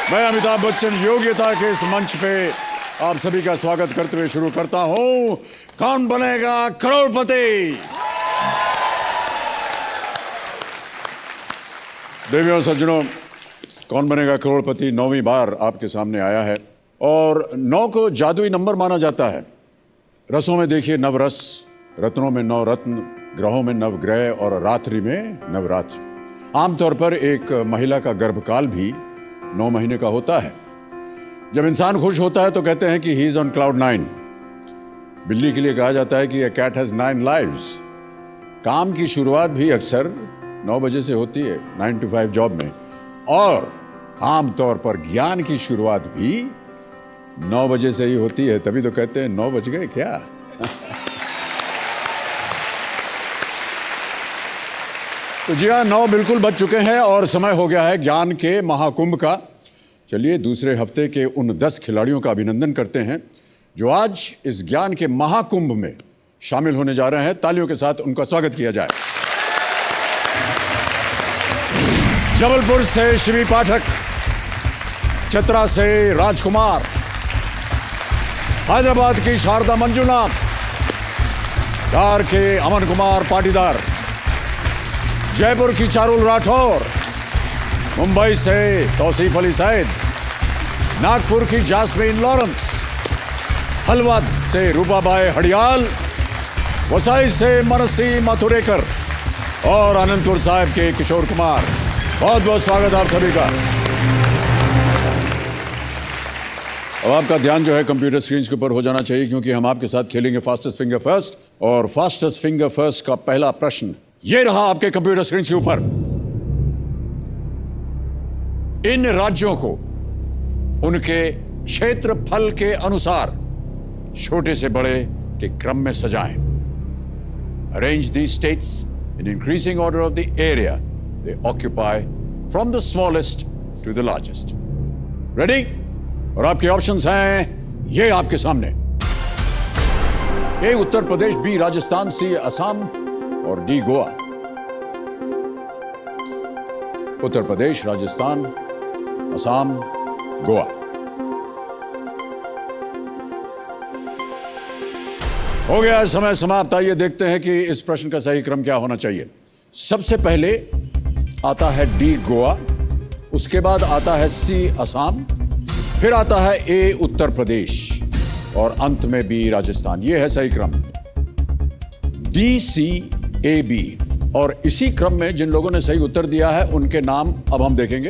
मैं अमिताभ बच्चन योग्यता के इस मंच पे आप सभी का स्वागत करते हुए शुरू करता हूं कौन बनेगा करोड़पति। देवियों सज्जनों, कौन बनेगा करोड़पति 9वीं बार आपके सामने आया है और 9 को जादुई नंबर माना जाता है। रसों में देखिए नवरस, रत्नों में 9 रत्न, ग्रहों में नवग्रह और रात्रि में नवरात्रि। आमतौर पर एक महिला का गर्भकाल भी 9 महीने का होता है। जब इंसान खुश होता है तो कहते हैं कि ही इज ऑन क्लाउड 9। बिल्ली के लिए कहा जाता है कि ए कैट हैज 9 lives। काम की शुरुआत भी अक्सर 9 बजे से होती है, 9 to 5 जॉब में, और आमतौर पर ज्ञान की शुरुआत भी 9 बजे से ही होती है। तभी तो कहते हैं 9 बज गए क्या। तो जी हाँ, 9 बिल्कुल बज चुके हैं और समय हो गया है ज्ञान के महाकुंभ का। चलिए दूसरे हफ्ते के उन 10 खिलाड़ियों का अभिनंदन करते हैं जो आज इस ज्ञान के महाकुंभ में शामिल होने जा रहे हैं। तालियों के साथ उनका स्वागत किया जाए। जबलपुर से शिवी पाठक, चतरा से राजकुमार, हैदराबाद की शारदा मंजुनाथ, धार के अमन कुमार पाटीदार, जयपुर की चारुल राठौर, मुंबई से तौसीफ अली सैद, नागपुर की जास्मीन लॉरेंस, हलवद से रूपाबाई हडियाल, वसाई से मनसी माथुरेकर और अनंतपुर साहिब के किशोर कुमार। बहुत बहुत स्वागत आप सभी का। अब आपका ध्यान जो है कंप्यूटर स्क्रीन के ऊपर हो जाना चाहिए क्योंकि हम आपके साथ खेलेंगे फास्टेस्ट फिंगर फर्स्ट। और फास्टेस्ट फिंगर फर्स्ट का पहला प्रश्न ये रहा आपके कंप्यूटर स्क्रीन के ऊपर। इन राज्यों को उनके क्षेत्रफल के अनुसार छोटे से बड़े के क्रम में सजाएं। Arrange these states in increasing order of the area they occupy from the smallest to the largest. Ready? और आपके ऑप्शंस हैं ये आपके सामने। ए उत्तर प्रदेश, बी राजस्थान, सी असम और डी गोवा। उत्तर प्रदेश, राजस्थान, असम, गोवा। हो गया समय समाप्त। आइए देखते हैं कि इस प्रश्न का सही क्रम क्या होना चाहिए। सबसे पहले आता है डी गोवा, उसके बाद आता है सी असम, फिर आता है ए उत्तर प्रदेश और अंत में बी राजस्थान। यह है सही क्रम, डी सी ए बी। और इसी क्रम में जिन लोगों ने सही उत्तर दिया है उनके नाम अब हम देखेंगे।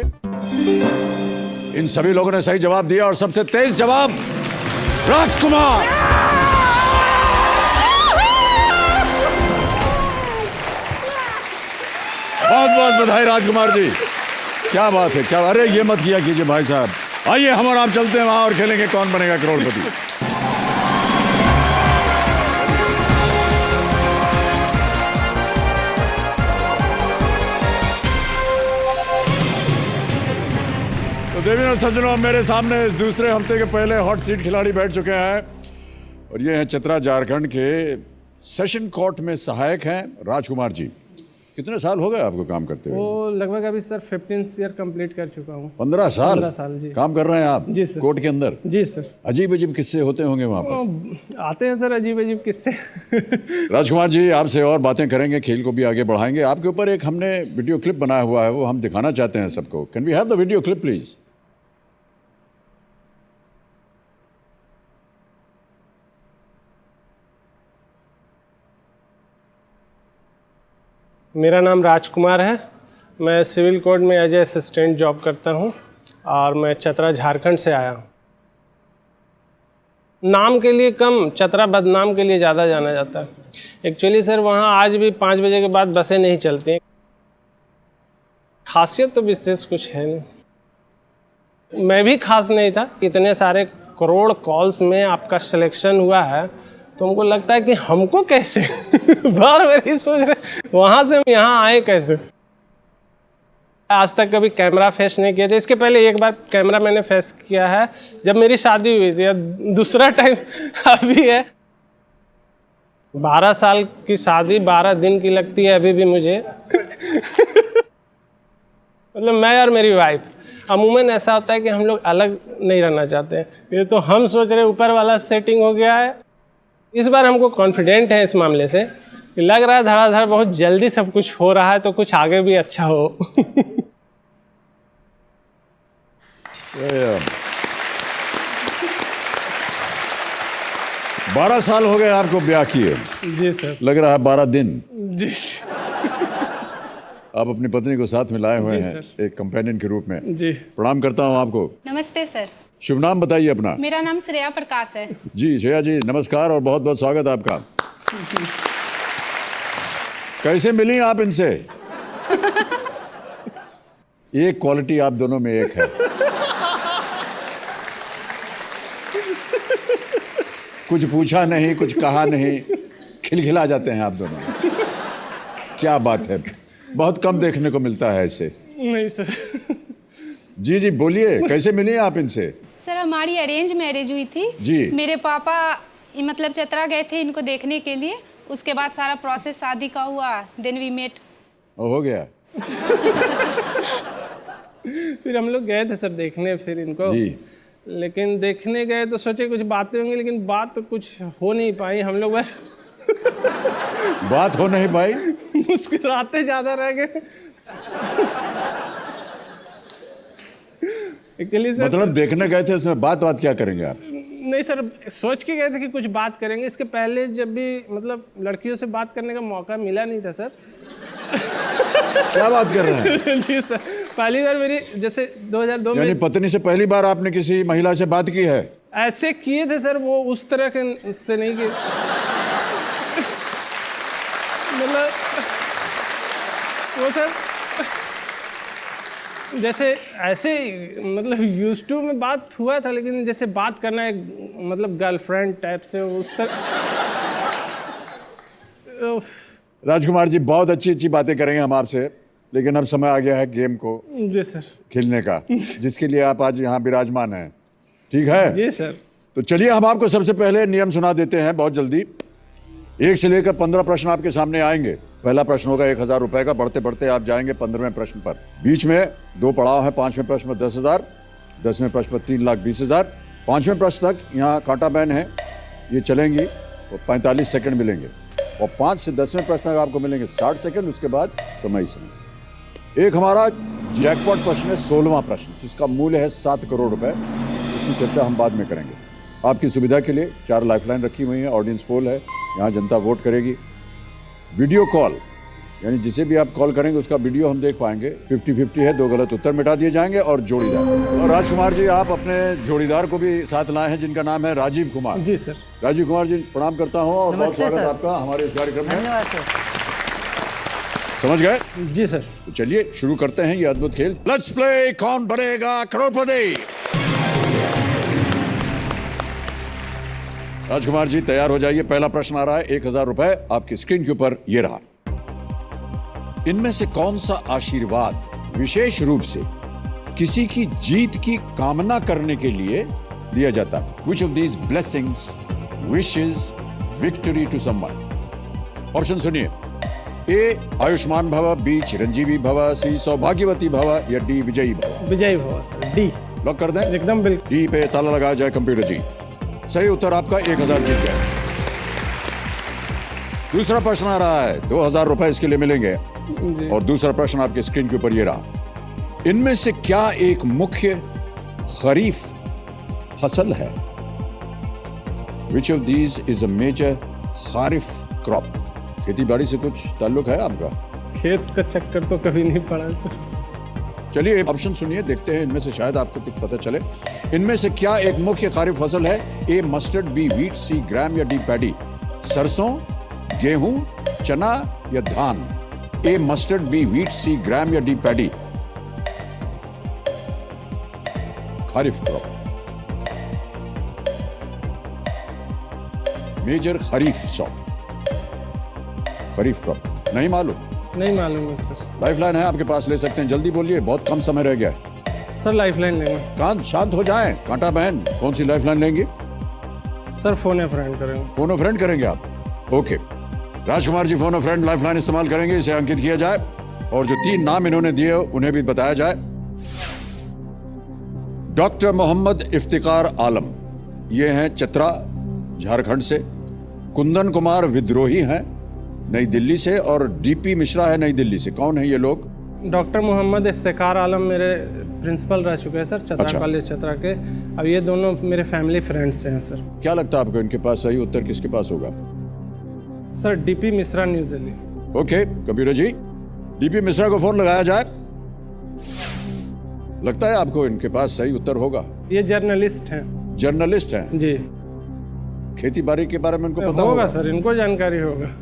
इन सभी लोगों ने सही जवाब दिया और सबसे तेज जवाब राजकुमार। बहुत बहुत बधाई राजकुमार जी, क्या बात है, क्या। अरे ये मत किया कीजिए भाई साहब। आइए हम और आप चलते हैं वहां और खेलेंगे कौन बनेगा करोड़पति। तो देवियों और सज्जनों, मेरे सामने इस दूसरे हफ्ते के पहले हॉट सीट खिलाड़ी बैठ चुके हैं और ये हैं चतरा झारखंड के सेशन कोर्ट में सहायक हैं राजकुमार जी। कितने साल हो गए आपको काम करते हुए? वो लगभग अभी सर 15 ईयर कंप्लीट कर चुका हूँ। 15 साल? 15 साल जी। काम कर रहे हैं आप? जी सर। कोर्ट के अंदर? जी सर। अजीब अजीब किस्से होते होंगे वहाँ पर? आते हैं सर अजीब अजीब किस्से। राजकुमार जी आपसे और बातें करेंगे, खेल को भी आगे बढ़ाएंगे। आपके ऊपर एक हमने वीडियो क्लिप बनाया हुआ है, वो हम दिखाना चाहते हैं सबको। Can we have the video clip please? मेरा नाम राजकुमार है। मैं सिविल कोर्ट में एज ए असिस्टेंट जॉब करता हूँ और मैं चतरा झारखंड से आया हूँ। नाम के लिए कम, चतरा बदनाम के लिए ज़्यादा जाना जाता है। एक्चुअली सर वहाँ आज भी 5 बजे के बाद बसें नहीं चलती हैं। खासियत तो विशेष कुछ है नहीं। मैं भी खास नहीं था। इतने सारे करोड़ कॉल्स में आपका सिलेक्शन हुआ है तो हमको लगता है कि हमको कैसे बार बार ही सोच रहे वहाँ से हम यहाँ आए कैसे। आज तक कभी कैमरा फेस नहीं किया था। इसके पहले एक बार कैमरा मैंने फेस किया है जब मेरी शादी हुई थी। दूसरा टाइम अभी है। 12 साल की शादी 12 दिन की लगती है अभी भी मुझे। मतलब मैं और मेरी वाइफ, अमूमन ऐसा होता है कि हम लोग अलग नहीं रहना चाहते हैं। ये तो हम सोच रहे ऊपर वाला सेटिंग हो गया है। इस बार हमको कॉन्फिडेंट है इस मामले से कि लग रहा है धड़ाधड़ बहुत जल्दी सब कुछ हो रहा है, तो कुछ आगे भी अच्छा हो। 12 साल हो गए आपको ब्याह किए। जी सर। लग रहा है 12 दिन। जी आप अपनी पत्नी को साथ में लाए हुए जी हैं सर। एक कंपेनियन के रूप में। जी। प्रणाम करता हूं आपको। नमस्ते सर। शुभ नाम बताइए अपना। मेरा नाम श्रेया प्रकाश है। जी श्रेया जी, नमस्कार और बहुत बहुत स्वागत आपका। कैसे मिली आप इनसे? एक क्वालिटी आप दोनों में एक है। कुछ पूछा नहीं, कुछ कहा नहीं, खिलखिला जाते हैं आप दोनों। क्या बात है, बहुत कम देखने को मिलता है ऐसे। नहीं सर। जी जी बोलिए, कैसे मिली आप इनसे? सर हमारी अरेंज मैरिज हुई थी जी। मेरे पापा मतलब चतरा गए थे इनको देखने के लिए, उसके बाद सारा प्रोसेस शादी का हुआ, देन वी मेट। हो गया। फिर हम लोग गए थे सर देखने फिर इनको जी। लेकिन देखने गए तो सोचे कुछ बातें होंगी, लेकिन बात तो कुछ हो नहीं पाई। हम लोग बस बात हो नहीं पाई, मुस्कुराते ज्यादा रह गए। एक्चुअली सर मतलब देखने गए थे, उसमें बात क्या करेंगे आप? नहीं सर, सोच के गए थे कि कुछ बात करेंगे। इसके पहले जब भी मतलब लड़कियों से बात करने का मौका मिला नहीं था सर। क्या बात कर रहे हैं? जी सर, पहली बार मेरी जैसे 2002 यानी में पत्नी से पहली बार आपने किसी महिला से बात की है? ऐसे किए थे सर, वो उस तरह के से नहीं किए। मतलब वो सर जैसे ऐसे मतलब यूज टू में बात हुआ था, लेकिन जैसे बात करना एक मतलब गर्लफ्रेंड टाइप से उस तरह। राजकुमार जी, बहुत अच्छी अच्छी बातें करेंगे हम आपसे, लेकिन अब समय आ गया है गेम को जी सर। खेलने का, जिसके लिए आप आज यहाँ विराजमान हैं। ठीक है? जी सर। तो चलिए हम आपको सबसे पहले नियम सुना देते हैं बहुत जल्दी। 1 से लेकर 15 प्रश्न आपके सामने आएंगे। पहला प्रश्न होगा 1000 रुपए का। बढ़ते बढ़ते आप जाएंगे 15वें प्रश्न पर। बीच में 2 पड़ाव है। 5वें प्रश्न में 10,000, 10वें प्रश्न पर 3,20,000। 5वें प्रश्न तक यहाँ कांटा बैन है, ये चलेंगी और 45 सेकंड मिलेंगे। और 5 से 10वें प्रश्न तक आपको मिलेंगे 60 सेकंड। उसके बाद समय। एक हमारा जैकपॉट प्रश्न है, 16वां प्रश्न, जिसका मूल्य है 7 करोड़ रुपए। इसकी चर्चा हम बाद में करेंगे। आपकी सुविधा के लिए 4 लाइफलाइन रखी हुई हैं। ऑडियंस पोल है, यहाँ जनता वोट करेगी। वीडियो कॉल, यानी जिसे भी आप कॉल करेंगे उसका वीडियो हम देख पाएंगे। 50-50 है, 2 गलत उत्तर मिटा दिए जाएंगे। और जोड़ीदार, और राजकुमार जी आप अपने जोड़ीदार को भी साथ लाए हैं, जिनका नाम है राजीव कुमार। जी सर। राजीव कुमार जी, प्रणाम करता हूँ और बहुत नमस्ते स्वागत सर। आपका हमारे इस कार्यक्रम में। धन्यवाद सर। समझ गए? जी सर। तो चलिए शुरू करते हैं ये अद्भुत खेल। लेट्स प्ले कौन बनेगा करोड़पति। राजकुमार जी तैयार हो जाइए। पहला प्रश्न आ रहा है, 1000 रुपए आपकी स्क्रीन के ऊपर ये रहा। इनमें से कौन सा आशीर्वाद विशेष रूप से किसी की जीत की कामना करने के लिए दिया जाता है? Which of these blessings wishes victory to someone? Option सुनिए। ए आयुष्मान भव, बी चिरंजीवी भव, सी सौभाग्यवती भव, या डी विजयी भव। विजय भव सर, डी। लॉक कर दें? एकदम बिल्कुल। डी पे ताला लगाया जाए कंप्यूटर जी। सही उत्तर आपका, 1000 जीत गया। दूसरा प्रश्न आ रहा है, 2000 रुपए इसके लिए मिलेंगे। और दूसरा प्रश्न आपके स्क्रीन के ऊपर ये रहा। इनमें से क्या एक मुख्य खरीफ फसल है? Which of these is a major kharif crop? खेती बाड़ी से कुछ ताल्लुक है आपका? खेत का चक्कर तो कभी नहीं पड़ा सर। चलिए ऑप्शन सुनिए, देखते हैं इनमें से शायद आपको कुछ पता चले। इनमें से क्या एक मुख्य खरीफ फसल है? ए मस्टर्ड, बी व्हीट, सी ग्राम, या डी पैडी। सरसों, गेहूं, चना या धान। ए मस्टर्ड, बी व्हीट, सी ग्राम, या डी पैडी। खरीफ क्रॉप, मेजर खरीफ खरीफ क्रॉप नहीं मालूम? नहीं मालूम है सर। लाइफलाइन है आपके पास, ले सकते हैं। जल्दी बोलिए, बहुत कम समय रह गया है। सर लाइफलाइन लेंगे। कांत शांत हो जाएं। कांटा बहन, कौन सी लाइफलाइन लेंगी? सर फोन ए फ्रेंड करेंगे। फोन ऑफ फ्रेंड करेंगे आप? Okay, Rajkumar ji phone of friend lifeline इस्तेमाल करेंगे। इसे अंकित किया जाए। और जो 3 नाम इन्होंने दिए उन्हें भी बताया जाए। डॉक्टर मोहम्मद इफ्तिकार आलम, ये हैं चतरा झारखंड से। कुंदन कुमार विद्रोही हैं नई दिल्ली से, और डीपी मिश्रा है नई दिल्ली से। कौन है ये लोग? डॉक्टर मोहम्मद इफ्तिकार आलम मेरे प्रिंसिपल रह चुके हैं सर, चतरा अच्छा। कॉलेज चतरा के। अब ये दोनों मेरे फैमिली फ्रेंड्स हैं सर। क्या लगता है आपको इनके पास सही उत्तर किसके पास होगा? Sir DP Mishra, New Delhi. Okay computer ji, DP Mishra को फोन लगाया जाए। लगता है आपको इनके पास सही उत्तर होगा? ये जर्नलिस्ट हैं जर्नलिस्ट हैं, जी। खेती बाड़ी के बारे में इनको पता होगा सर, इनको जानकारी होगा।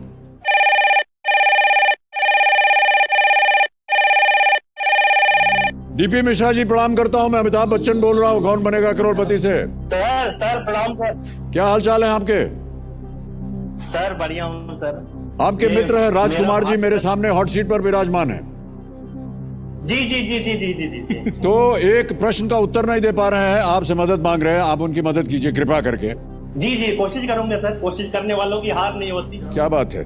डीपी मिश्रा जी प्रणाम करता हूं, मैं अमिताभ बच्चन बोल रहा हूं, कौन बनेगा करोड़पति से। सर प्रणाम सर। क्या हाल चाल है आपके? सर बढ़िया हूँ सर। आपके मित्र हैं राजकुमार जी, मेरे सामने हॉट सीट पर विराजमान है। जी जी जी जी जी जी जी जी। तो एक प्रश्न का उत्तर नहीं दे पा रहे हैं, आपसे मदद मांग रहे हैं, आप उनकी मदद कीजिए कृपा करके। जी जी कोशिश करूंगा सर, कोशिश करने वालों की हार नहीं होती। क्या बात है।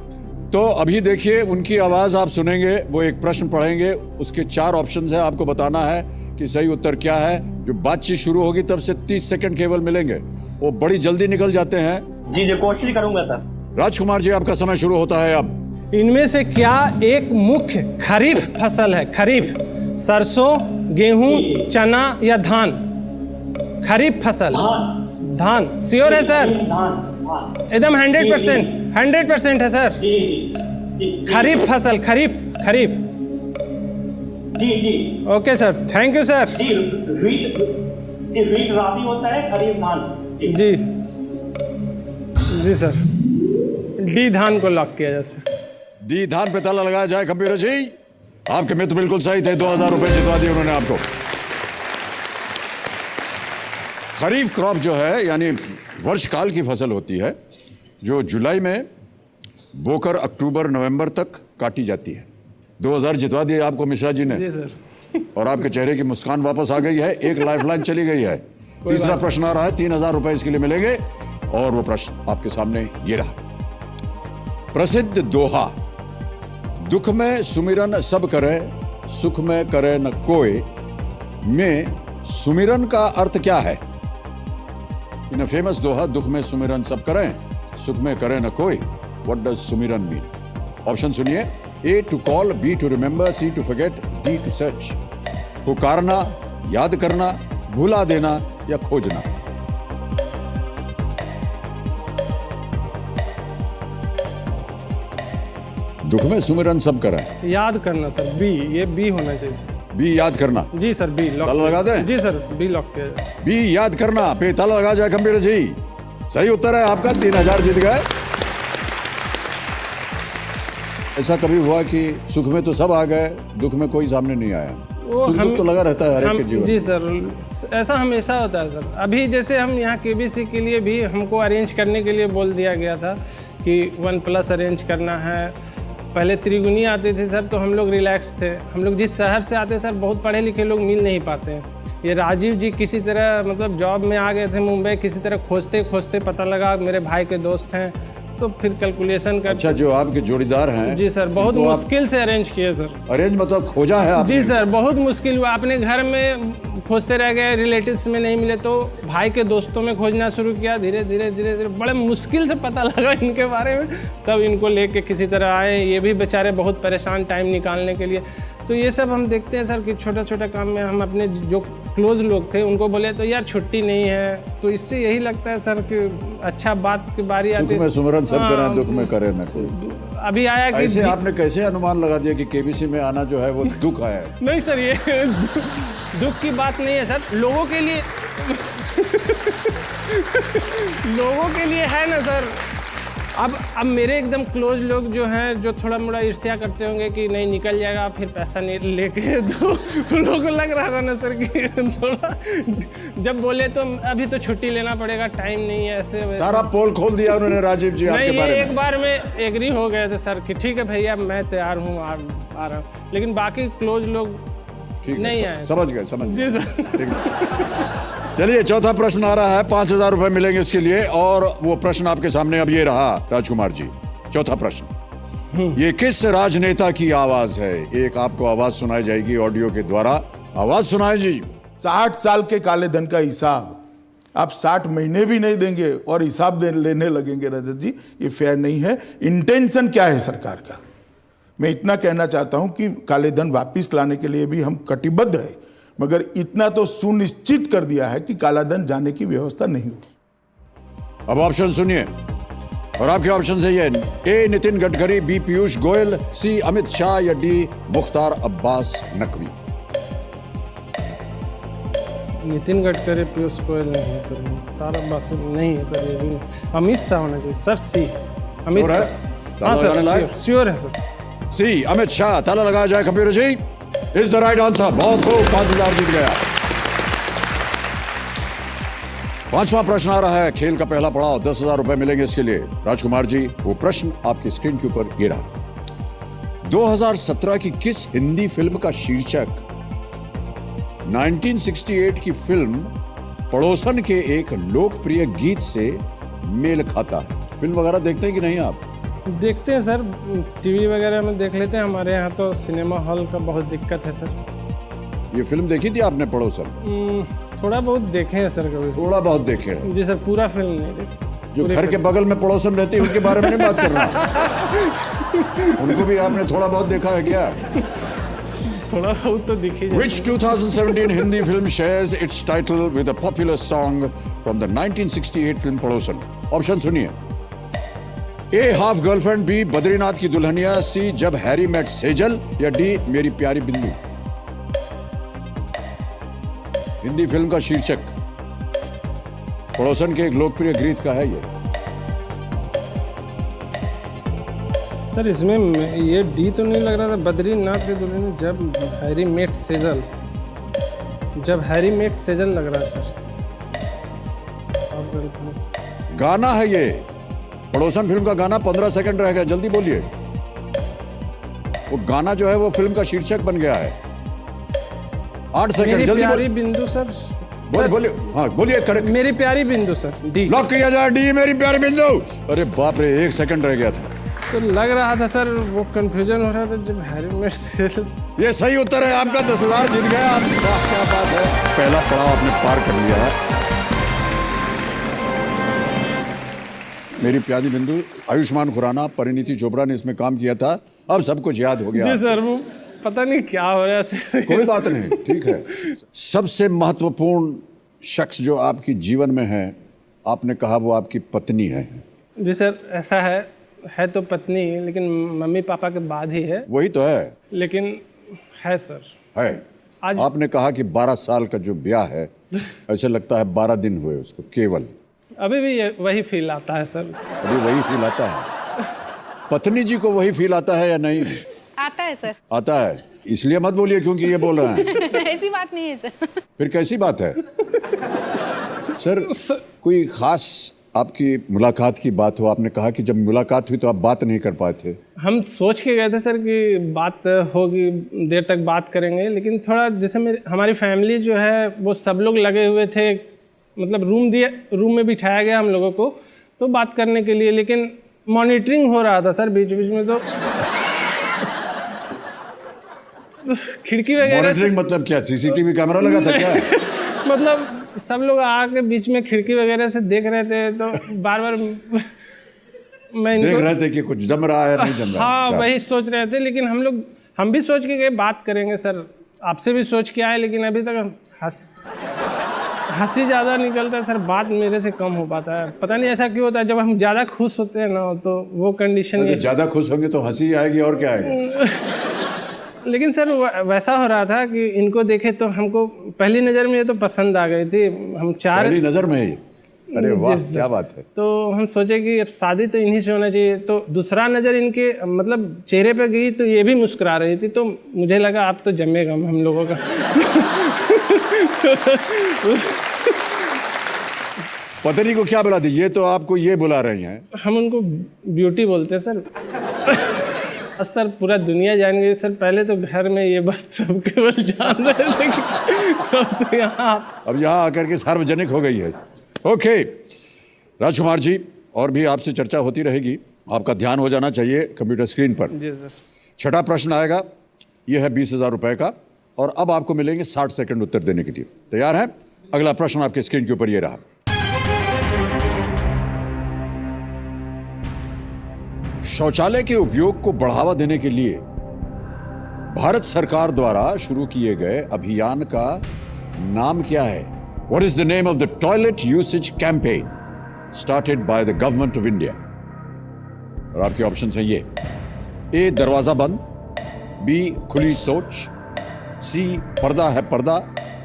तो अभी देखिए उनकी आवाज आप सुनेंगे, वो एक प्रश्न पढ़ेंगे, उसके 4 ऑप्शंस है, आपको बताना है कि सही उत्तर क्या है। जो बातचीत शुरू होगी तब से 30 सेकंड केवल मिलेंगे, वो बड़ी जल्दी निकल जाते हैं। जी जी कोशिश करूंगा सर। राजकुमार जी आपका समय शुरू होता है अब। इनमें से क्या एक मुख्य खरीफ फसल है? खरीफ, सरसों, गेहूं, चना या धान? खरीफ फसल, धान। श्योर है सर? एकदम 100% है सर। खरीफ फसल, खरीफ खरीफ। जी जी okay sir, thank you sir. जी। वीट राबी होता है, खरीफ धान। जी जी सर, डी धान को लॉक किया जाए सर। डी धान पे ताला लगाया जाए। कंप्यूटर जी आपके मित्र बिल्कुल सही थे, 2000 रुपए जितवा दिए उन्होंने आपको। खरीफ क्रॉप जो है यानी वर्षकाल की फसल होती है, जो जुलाई में बोकर अक्टूबर नवंबर तक काटी जाती है। 2000 जितवा दिए आपको मिश्रा जी ने। जी सर। और आपके चेहरे की मुस्कान वापस आ गई है, एक लाइफलाइन चली गई है। तीसरा प्रश्न आ रहा है, 3000 रुपए इसके लिए मिलेंगे, और वो प्रश्न आपके सामने ये रहा। प्रसिद्ध दोहा, दुख में सुमिरन सब करे, सुख में करे न कोई, में सुमिरन का अर्थ क्या है? इन फेमस दोहा, दुख में सुमिरन सब करें, सुख में करे न कोई, what does sumiran mean? Option सुनिए। A to call, B to remember, C to forget, D to search. पुकारना, याद करना, भुला देना या खोजना? दुख में सुमिरन सब करें, याद करना सर, बी। ये बी होना चाहिए सर। बी याद करना। जी सर, बी लॉक। ताला लगा दें? जी सर, बी लॉक किया जाए सर। बी याद करना पे ताला लगा जाए। कंप्यूटर जी सही उत्तर है आपका, 3000 जीत गए। ऐसा कभी हुआ कि सुख में तो सब आ गए, दुख में कोई सामने नहीं आया? सुख दुख तो लगा रहता है हर एक के जीवन। जी सर, ऐसा हमेशा होता है सर। अभी जैसे हम यहाँ केबीसी के लिए भी हमको अरेंज करने के लिए बोल दिया गया था कि OnePlus अरेंज करना है। पहले त्रिगुनी आते थे सर, तो हम लोग रिलैक्स थे। हम लोग जिस शहर से आते सर, बहुत पढ़े लिखे लोग मिल नहीं पाते हैं। ये राजीव जी किसी तरह मतलब जॉब में आ गए थे मुंबई, किसी तरह खोजते खोजते पता लगा मेरे भाई के दोस्त हैं, तो फिर कैलकुलेशन कर। अच्छा, जो आपके जोड़ीदार हैं? जी सर, बहुत उनको मुश्किल से अरेंज किए सर। अरेंज मतलब खोजा है आपने? जी सर, बहुत मुश्किल हुआ। अपने घर में खोजते रह गए, रिलेटिव्स में नहीं मिले, तो भाई के दोस्तों में खोजना शुरू किया। धीरे धीरे धीरे धीरे बड़े मुश्किल से पता लगा इनके बारे में, तब इनको लेके किसी तरह आए। ये भी बेचारे बहुत परेशान टाइम निकालने के लिए। तो ये सब हम देखते हैं सर कि छोटा छोटा काम में हम अपने जो क्लोज लोग थे उनको बोले तो यार छुट्टी नहीं है, तो इससे यही लगता है सर कि अच्छा बात की बारी आती है। सुख में सुमिरन सब करें, दुख में करे न कोई। अभी आया कि ऐसे आपने कैसे अनुमान लगा दिया कि केबीसी में आना जो है वो दुख आया है? नहीं सर, ये दुख की बात नहीं है सर, लोगों के लिए लोगों के लिए है ना सर। अब मेरे एकदम क्लोज लोग जो हैं, जो थोड़ा मोड़ा ईर्ष्या करते होंगे कि नहीं निकल जाएगा फिर पैसा नहीं लेके, तो लोगों को लग रहा होगा ना सर कि थोड़ा जब बोले तो अभी तो छुट्टी लेना पड़ेगा, टाइम नहीं है, ऐसे सारा पोल खोल दिया उन्होंने राजीव जी आपके नहीं, बारे में। एक बार में एग्री हो गए थे सर कि ठीक है भैया मैं तैयार हूँ, आ रहा हूँ, लेकिन बाकी क्लोज लोग ठीक नहीं है, आए। समझ गए समझ जी गए। सर। चलिए चौथा प्रश्न आ रहा है, 5000 रुपए मिलेंगे इसके लिए, और वो प्रश्न आपके सामने अब ये रहा राजकुमार जी। चौथा प्रश्न, ये किस राजनेता की आवाज है? एक आपको आवाज सुनाई जाएगी ऑडियो के द्वारा। आवाज सुनाए जी। 60 साल के काले धन का हिसाब आप 60 महीने भी नहीं देंगे और हिसाब लेने लगेंगे रजत जी, ये फेयर नहीं है। इंटेंशन क्या है सरकार का? मैं इतना कहना चाहता हूं कि काले धन वापिस लाने के लिए भी हम कटिबद्ध है, मगर इतना तो सुनिश्चित कर दिया है कि काला धन जाने की व्यवस्था नहीं होगी। अब ऑप्शन सुनिए और आपके ऑप्शन है ये: ए नितिन गडकरी, बी पीयूष गोयल, सी अमित शाह या डी मुख्तार अब्बास नकवी। नितिन गडकरी, पीयूष गोयल नहीं है सर, मुख्तार अब्बास नहीं है सर, ये भी नहीं। अमित शाह होना चाहिए सर, सी अमित श्योर है? शाह। हाँ सर, श्योर है सर, सी अमित शाह। ताला लगाया जाए computer ji. Is the right answer. बहुत खूब, 5,000 जीत गया। पांचवा प्रश्न आ रहा है, खेल का पहला पड़ाव, 10,000 रुपए मिलेंगे इसके लिए। राजकुमार जी, वो प्रश्न आपकी स्क्रीन के ऊपर ये रहा। 2017 की किस हिंदी फिल्म का शीर्षक 1968 की फिल्म पड़ोसन के एक लोकप्रिय गीत से मेल खाता है? फिल्म वगैरह देखते हैं कि नहीं आप? देखते हैं सर, टीवी वगैरह में देख लेते हैं। हमारे यहाँ तो सिनेमा हॉल का बहुत दिक्कत है सर। ये फिल्म देखी थी आपने पड़ोसन? थोड़ा बहुत देखे हैं सर, कभी थोड़ा बहुत देखे हैं जी सर, पूरा फिल्म नहीं देखी। जो घर के बगल में पड़ोसन रहती है उनके बारे में नहीं बात कर रहा। उनको भी आपने थोड़ा बहुत देखा है क्या? थोड़ा बहुत तो दिखी जाए। Which 2017 Hindi film shares its title with a popular song from the 1968 film पड़ोसन? ऑप्शन सुनिए: ए हाफ गर्लफ्रेंड, बी बद्रीनाथ की दुल्हनिया, सी जब हैरी मेट सेजल या डी मेरी प्यारी बिंदु। हिंदी फिल्म का शीर्षक पड़ोसन के एक लोकप्रिय गीत का है ये। सर इसमें ये डी तो नहीं लग रहा था, बद्रीनाथ के दुल्हन जब हैरी मेट सेजल, जब हैरी मेट सेजल लग रहा है सर। गाना है ये, पड़ोसन फिल्म का गाना। 15 सेकंड रह गया, जल्दी बोलिए। वो गाना जो है वो फिल्म का शीर्षक बन गया है। 8 सेकंड, मेरी जल्दी प्यारी बिंदु सर। बोलिए। हाँ बोलिए, करेक्ट। मेरी प्यारी बिंदु सर, डी लॉक किया जाए, डी मेरी प्यारी बिंदु। अरे बाप रे, 1 सेकंड रह गया था सर। लग रहा था सर, वो कंफ्यूजन हो रहा था जब हैरी मेट सेजल। ये सही उत्तर है आपका। 10,000 जीत गया आप। क्या बात है, पहला पड़ाव आपने पार कर लिया है। मेरी प्यारी बिंदु, आयुष्मान खुराना, परिणीति चोपड़ा ने इसमें काम किया था। अब सब कुछ याद हो गया जी सर, वो पता नहीं क्या हो रहा है। कोई बात नहीं, ठीक है। सबसे महत्वपूर्ण शख्स जो आपकी जीवन में है, आपने कहा वो आपकी पत्नी है। जी सर, ऐसा है तो पत्नी, लेकिन मम्मी पापा के बाद ही है। वही तो है, लेकिन है सर। है। आज आपने कहा कि 12 साल का जो ब्याह है, ऐसे लगता है 12 दिन हुए उसको केवल। अभी भी वही फील आता है सर। अभी वही फील आता है? पत्नी जी को वही फील आता है या नहीं? आता है सर। आता है, इसलिए मत बोलिए क्योंकि ये बोल रहे हैं। ऐसी बात नहीं है सर। फिर कैसी बात है? सर कोई खास आपकी मुलाकात की बात हो? आपने कहा कि जब मुलाकात हुई तो आप बात नहीं कर पाए थे। हम सोच के गए थे सर कि बात होगी, देर तक बात करेंगे, लेकिन थोड़ा जैसे हमारी फैमिली जो है वो सब लोग लगे हुए थे, मतलब रूम में बिठाया गया हम लोगों को तो बात करने के लिए, लेकिन मॉनिटरिंग हो रहा था सर बीच बीच में। तो खिड़की वगैरह मॉनिटरिंग मतलब क्या? सीसीटीवी कैमरा लगा था क्या? मतलब सब लोग आके बीच में खिड़की वगैरह से देख रहे थे, तो बार बार मैं देख रहे थे कि कुछ जम रहा है नहीं जम रहा। हाँ वही सोच रहे थे, लेकिन हम भी सोच के गए बात करेंगे सर, आपसे भी सोच के आए, लेकिन अभी तक हंसी ज़्यादा निकलता है सर, बात मेरे से कम हो पाता है। पता नहीं ऐसा क्यों होता है, जब हम ज़्यादा खुश होते हैं ना तो वो कंडीशन। ज़्यादा खुश होंगे तो हंसी आएगी और क्या आएगा। लेकिन सर वैसा हो रहा था कि इनको देखे तो हमको पहली नज़र में ये तो पसंद आ गई थी। हम पहली नज़र में ही? अरे वाह, क्या बात है। तो हम सोचे कि अब शादी तो इन्हीं से होना चाहिए। तो दूसरा नज़र इनके मतलब चेहरे पे गई तो ये भी मुस्कुरा रही थी, तो मुझे लगा अब तो जमेगा हम लोगों का। पत्नी को क्या बुला दी? ये तो आपको ये बुला रही हैं। हम उनको ब्यूटी बोलते हैं सर। सर पूरा दुनिया जान गई सर, पहले तो घर में ये बात सब केवल जान रहे थे कि तो यहाँ अब यहाँ आकर के सार्वजनिक हो गई है। ओके राजकुमार जी, और भी आपसे चर्चा होती रहेगी, आपका ध्यान हो जाना चाहिए कंप्यूटर स्क्रीन पर। जी सर। छठा प्रश्न आएगा, यह है 20,000 रुपए का, और अब आपको मिलेंगे 60 सेकंड उत्तर देने के लिए। तैयार हैं? अगला प्रश्न आपके स्क्रीन के ऊपर ये रहा। शौचालय के उपयोग को बढ़ावा देने के लिए भारत सरकार द्वारा शुरू किए गए अभियान का नाम क्या है? What is the name of the toilet usage campaign started by the government of India? और आपके ऑप्शन हैं ये: ए दरवाजा बंद, बी खुली सोच, सी पर्दा है पर्दा,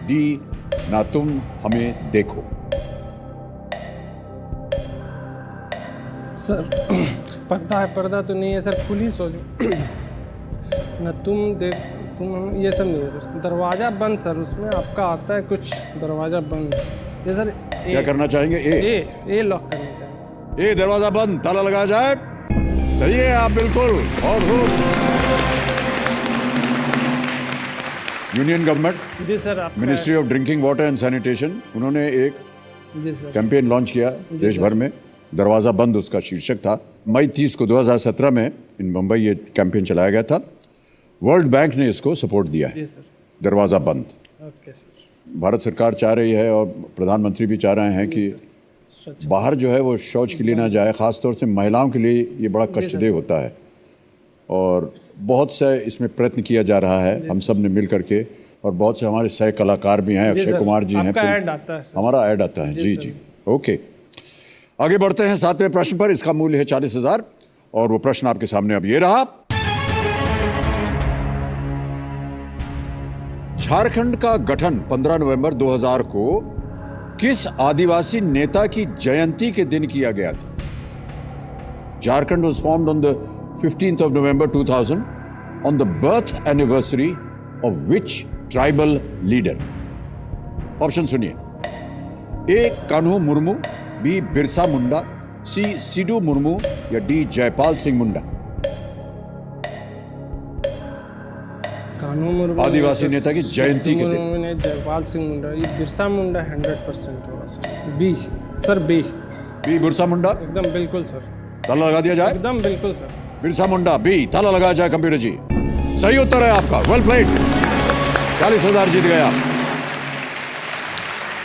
डी ना तुम हमें देखो। सर पर्दा है पर्दा तो नहीं है सर, खुली सोच न तुम ये सब नहीं है सर। दरवाजा बंद सर, उसमें आपका आता है कुछ दरवाजा बंद ये सर। क्या करना चाहेंगे? ए लॉक करना चाहेंगे सर। ए दरवाजा बंद, ताला लगाया जाए। सही है आप बिल्कुल। और यूनियन गवर्नमेंट, जी सर, आपका ministry of drinking water and sanitation, उन्होंने एक जी सर कैंपेन लॉन्च किया देश भर में। दरवाजा बंद उसका शीर्षक था। मई 30 को 2017 में इन मुंबई ये कैंपेन चलाया गया था। वर्ल्ड बैंक ने इसको सपोर्ट दिया है। जी सर। दरवाजा बंद। Okay sir. भारत सरकार चाह रही है और प्रधानमंत्री भी चाह रहे हैं कि स्वच्छ बाहर जो है वो शौच के लिए ना जाए। खासतौर से महिलाओं के लिए ये बड़ा कष्टदेह होता है, और बहुत से इसमें प्रयत्न किया जा रहा है हम सब ने मिल करके, और बहुत से हमारे सह कलाकार भी हैं। अक्षय कुमार जी हैं, आपका ऐड आता है सर। हमारा ऐड आता है। जी जी, ओके। आगे बढ़ते हैं 7वें प्रश्न पर। इसका मूल्य है 40,000, और वो प्रश्न आपके सामने अब ये रहा। झारखंड का गठन 15 नवंबर 2000 को किस आदिवासी नेता की जयंती के दिन किया गया था? Jharkhand was formed on the 15th of November 2000 on the birth anniversary of which tribal leader? Option सुनिए: ए कान्हू मुर्मू, बी बिरसा मुंडा, सी सिडू मुर्मू, या डी जयपाल सिंह मुंडा। कान्हू मुर्मू आदिवासी नेता की जयंती के दिन। मुर्मू ने जयपाल सिंह मुंडा, ये बिरसा मुंडा 100% होगा sir. B sir, B Birsa Munda एकदम बिल्कुल सर। ताला लगा दिया जाए। एकदम बिल्कुल सर। बिरसा मुंडा बी, ताला लगाया जाए कंप्यूटर जी। सही उत्तर है आपका। Well played. 40,000 जीत गए आप।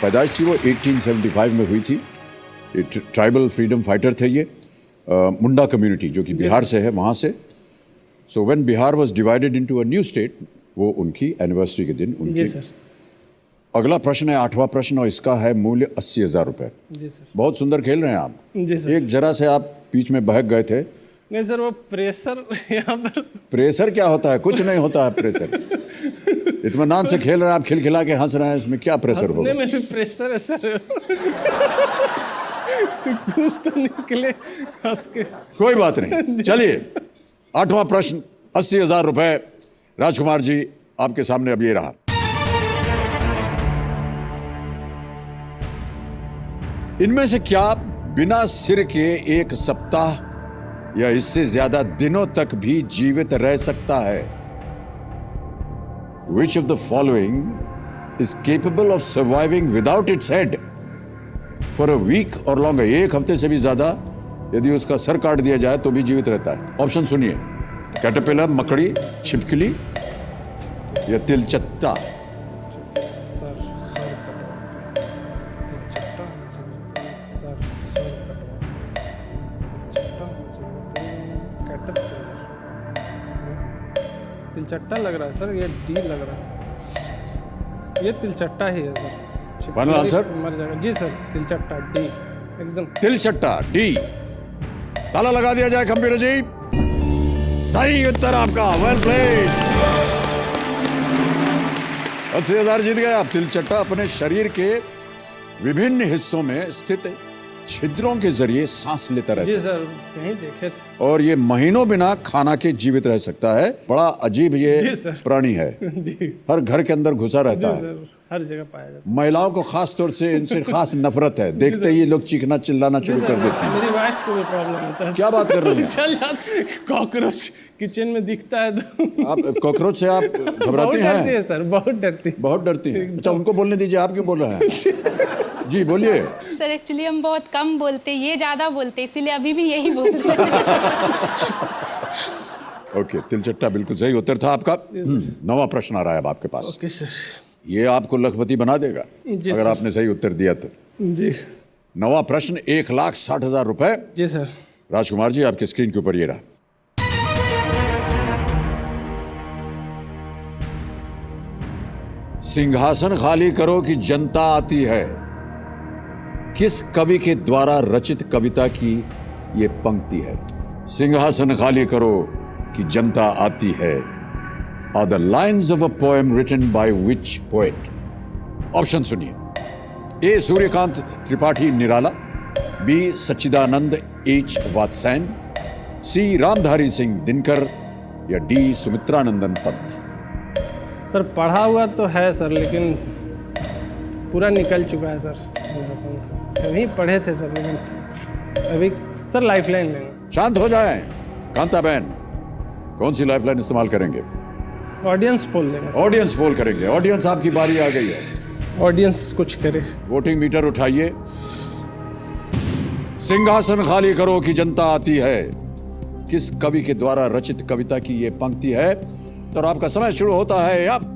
पैदाइश थी वो 1875 में हुई थी। ये ट्राइबल फ्रीडम फाइटर थे ये, मुंडा कम्युनिटी जो कि बिहार से है, वहाँ से। So when Bihar was divided into a new state, वो उनकी एनिवर्सरी के दिन उनकी। जी सर। अगला प्रश्न है 8वां प्रश्न, और इसका है मूल्य 80,000 रुपए। जी सर। बहुत सुंदर खेल रहे हैं आप। जी सर। एक जरा से आप बीच में बहक गए थे। नहीं सर, वो प्रेशर यहाँ पर। प्रेशर क्या होता है? कुछ नहीं होता है प्रेशर। इत्मीनान से खेल रहे हैं आप, खिलखिला के हंस रहे हैं, इसमें क्या प्रेशर होगा? हंसने में भी प्रेशर है सर। कुछ तो निकले हंस के। कोई बात नहीं, चलिए 8वां प्रश्न 80,000 रुपए। राजकुमार जी आपके सामने अब ये रहा। इनमें से क्या बिना सिर के एक सप्ताह या इससे ज्यादा दिनों तक भी जीवित रह सकता है? Which of the following is capable of surviving without its head for a week or longer? एक हफ्ते से भी ज्यादा यदि उसका सर काट दिया जाए तो भी जीवित रहता है। ऑप्शन सुनिए: कैटरपिलर, मकड़ी, छिपकली, या तिलचट्टा। सर कटवा, तिलचट्टा, सर कटवा, तिलचट्टा, कैटरपिलर, तिलचट्टा लग रहा है सर। ये डी लग रहा है। ये तिलचट्टा ही है सर। Final answer? मर जाएगा जी सर। तिलचट्टा डी एकदम। तिलचट्टा डी। ताला लगा दिया जाए कंप्यूटर जी। सही उत्तर आपका। Well played. 80,000 जीत गए आप। तिलचट्टा अपने शरीर के विभिन्न हिस्सों में स्थित छिद्रों के जरिए सांस लेता रहता जी है। सर, कहीं देखे थे। और ये महीनों बिना खाना के जीवित रह सकता है। बड़ा अजीब जी ये सर। प्राणी है। जी हर घर के अंदर घुसा रहता जी है। सर, हर जगह पाया जाता महिलाओं को खास तौर से इनसे खास नफरत है। देखते ही लोग चीखना चिल्लाना है। शुरू जी कर सर, देते हैं। मेरी वाइफ को भी प्रॉब्लम होता है। क्या बात कर रही हैं? चल जाते कॉकरोच किचन में दिखता है तो आप कॉकरोच से आप बहुत घबराती डरती हैं? है सर, बहुत डरती। बहुत डरती हैं। अच्छा, उनको बोलने दीजिए, आप क्यों बोल रहे हैं? जी बोलिए। सर एक्चुअली हम बहुत कम बोलते, ये ज़्यादा बोलते, इसीलिए अभी भी यही बोल रहे हैं। ओके, तिलचट्टा बिल्कुल सही उत्तर था आपका। नवा प्रश्न आ रहा है अब आपके पास। Okay sir. ये आपको लखपति बना देगा जी अगर सर। आपने सही उत्तर दिया तो। जी नवा प्रश्न 1,60,000 रुपए। जी सर। राजकुमार जी आपके स्क्रीन के ऊपर ये रहा। सिंहासन खाली करो कि जनता आती है। किस कवि के द्वारा रचित कविता की ये पंक्ति है? सिंहासन खाली करो कि जनता आती है are the lines of a poem written by which poet? Option सुनिए। ए सूर्यकांत त्रिपाठी निराला, बी सच्चिदानंद एच वात्स्यायन, सी रामधारी सिंह दिनकर या डी सुमित्रानंदन पंत। सर पढ़ा हुआ तो है सर, लेकिन पूरा निकल चुका है सर। कभी पढ़े थे सर, लेकिन अभी सर लाइफलाइन लेंगे। शांत हो जाएं। कांता बहन, कौन सी लाइफलाइन इस्तेमाल करेंगे? ऑडियंस पोल लेंगे सर। ऑडियंस पोल करेंगे। ऑडियंस आपकी बारी आ गई है। ऑडियंस कुछ करे। वोटिंग मीटर उठाइए। सिंहासन खाली करो कि जनता आती है, किस कवि के द्वारा रचित कविता की यह पंक्ति है? तो आपका समय शुरू होता है अब।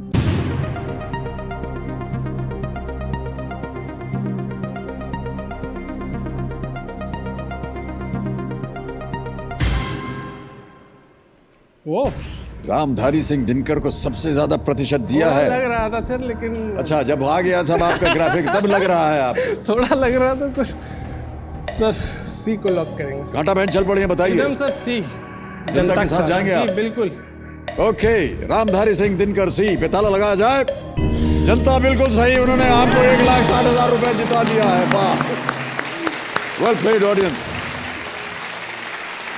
वो रामधारी सिंह दिनकर को सबसे ज्यादा प्रतिशत दिया है। लग रहा था सर, लेकिन अच्छा, जब आ गया था आपका ग्राफिक तब लग रहा है आप। थोड़ा लग रहा था तो सर सी को लॉक करेंगे सर। कांटा बहन चल पड़ी, बताइए। एकदम सर सी। जनता के साथ जाएंगे आप? जी बिल्कुल। ओके, रामधारी सिंह दिनकर सी पे ताला लगाया जाए। जनता बिल्कुल सही, उन्होंने आपको 1,60,000 रुपए जिता दिया है। वाह, वेल प्लेड ऑडियंस,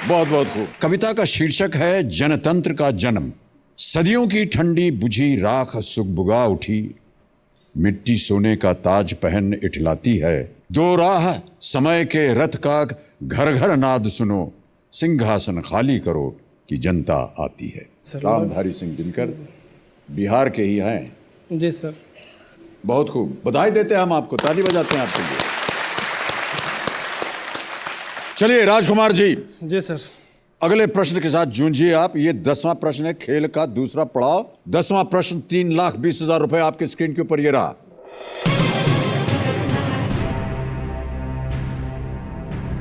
बहुत बहुत खूब। कविता का शीर्षक है जनतंत्र का जन्म। सदियों की ठंडी बुझी राख सुगबुगा उठी, मिट्टी सोने का ताज पहन इठलाती है। दो राह समय के रथ का घर घर नाद सुनो, सिंहासन खाली करो कि जनता आती है। रामधारी सिंह दिनकर बिहार के ही हैं। जी सर। बहुत खूब, बधाई देते हैं हम आपको, ताली बजाते हैं आपके लिए। चलिए राजकुमार जी। जी सर। अगले प्रश्न के साथ जूझिए आप। ये 10वां प्रश्न है खेल का दूसरा पड़ाव। 10वां प्रश्न 3,20,000 रुपए आपके स्क्रीन के ऊपर ये रहा।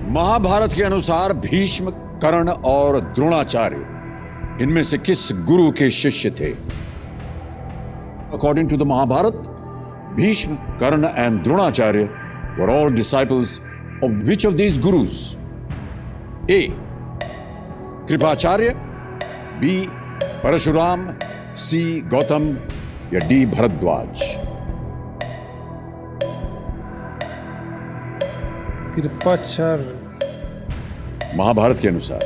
महाभारत के अनुसार भीष्म, कर्ण और द्रोणाचार्य इनमें से किस गुरु के शिष्य थे? According to the Mahabharata, Bhishma, Karna and Dronacharya were all disciples of which of these gurus? A Kripacharya, B Parshuram, C Gautam या डी भरद्वाज? कृपाचार्य। महाभारत के अनुसार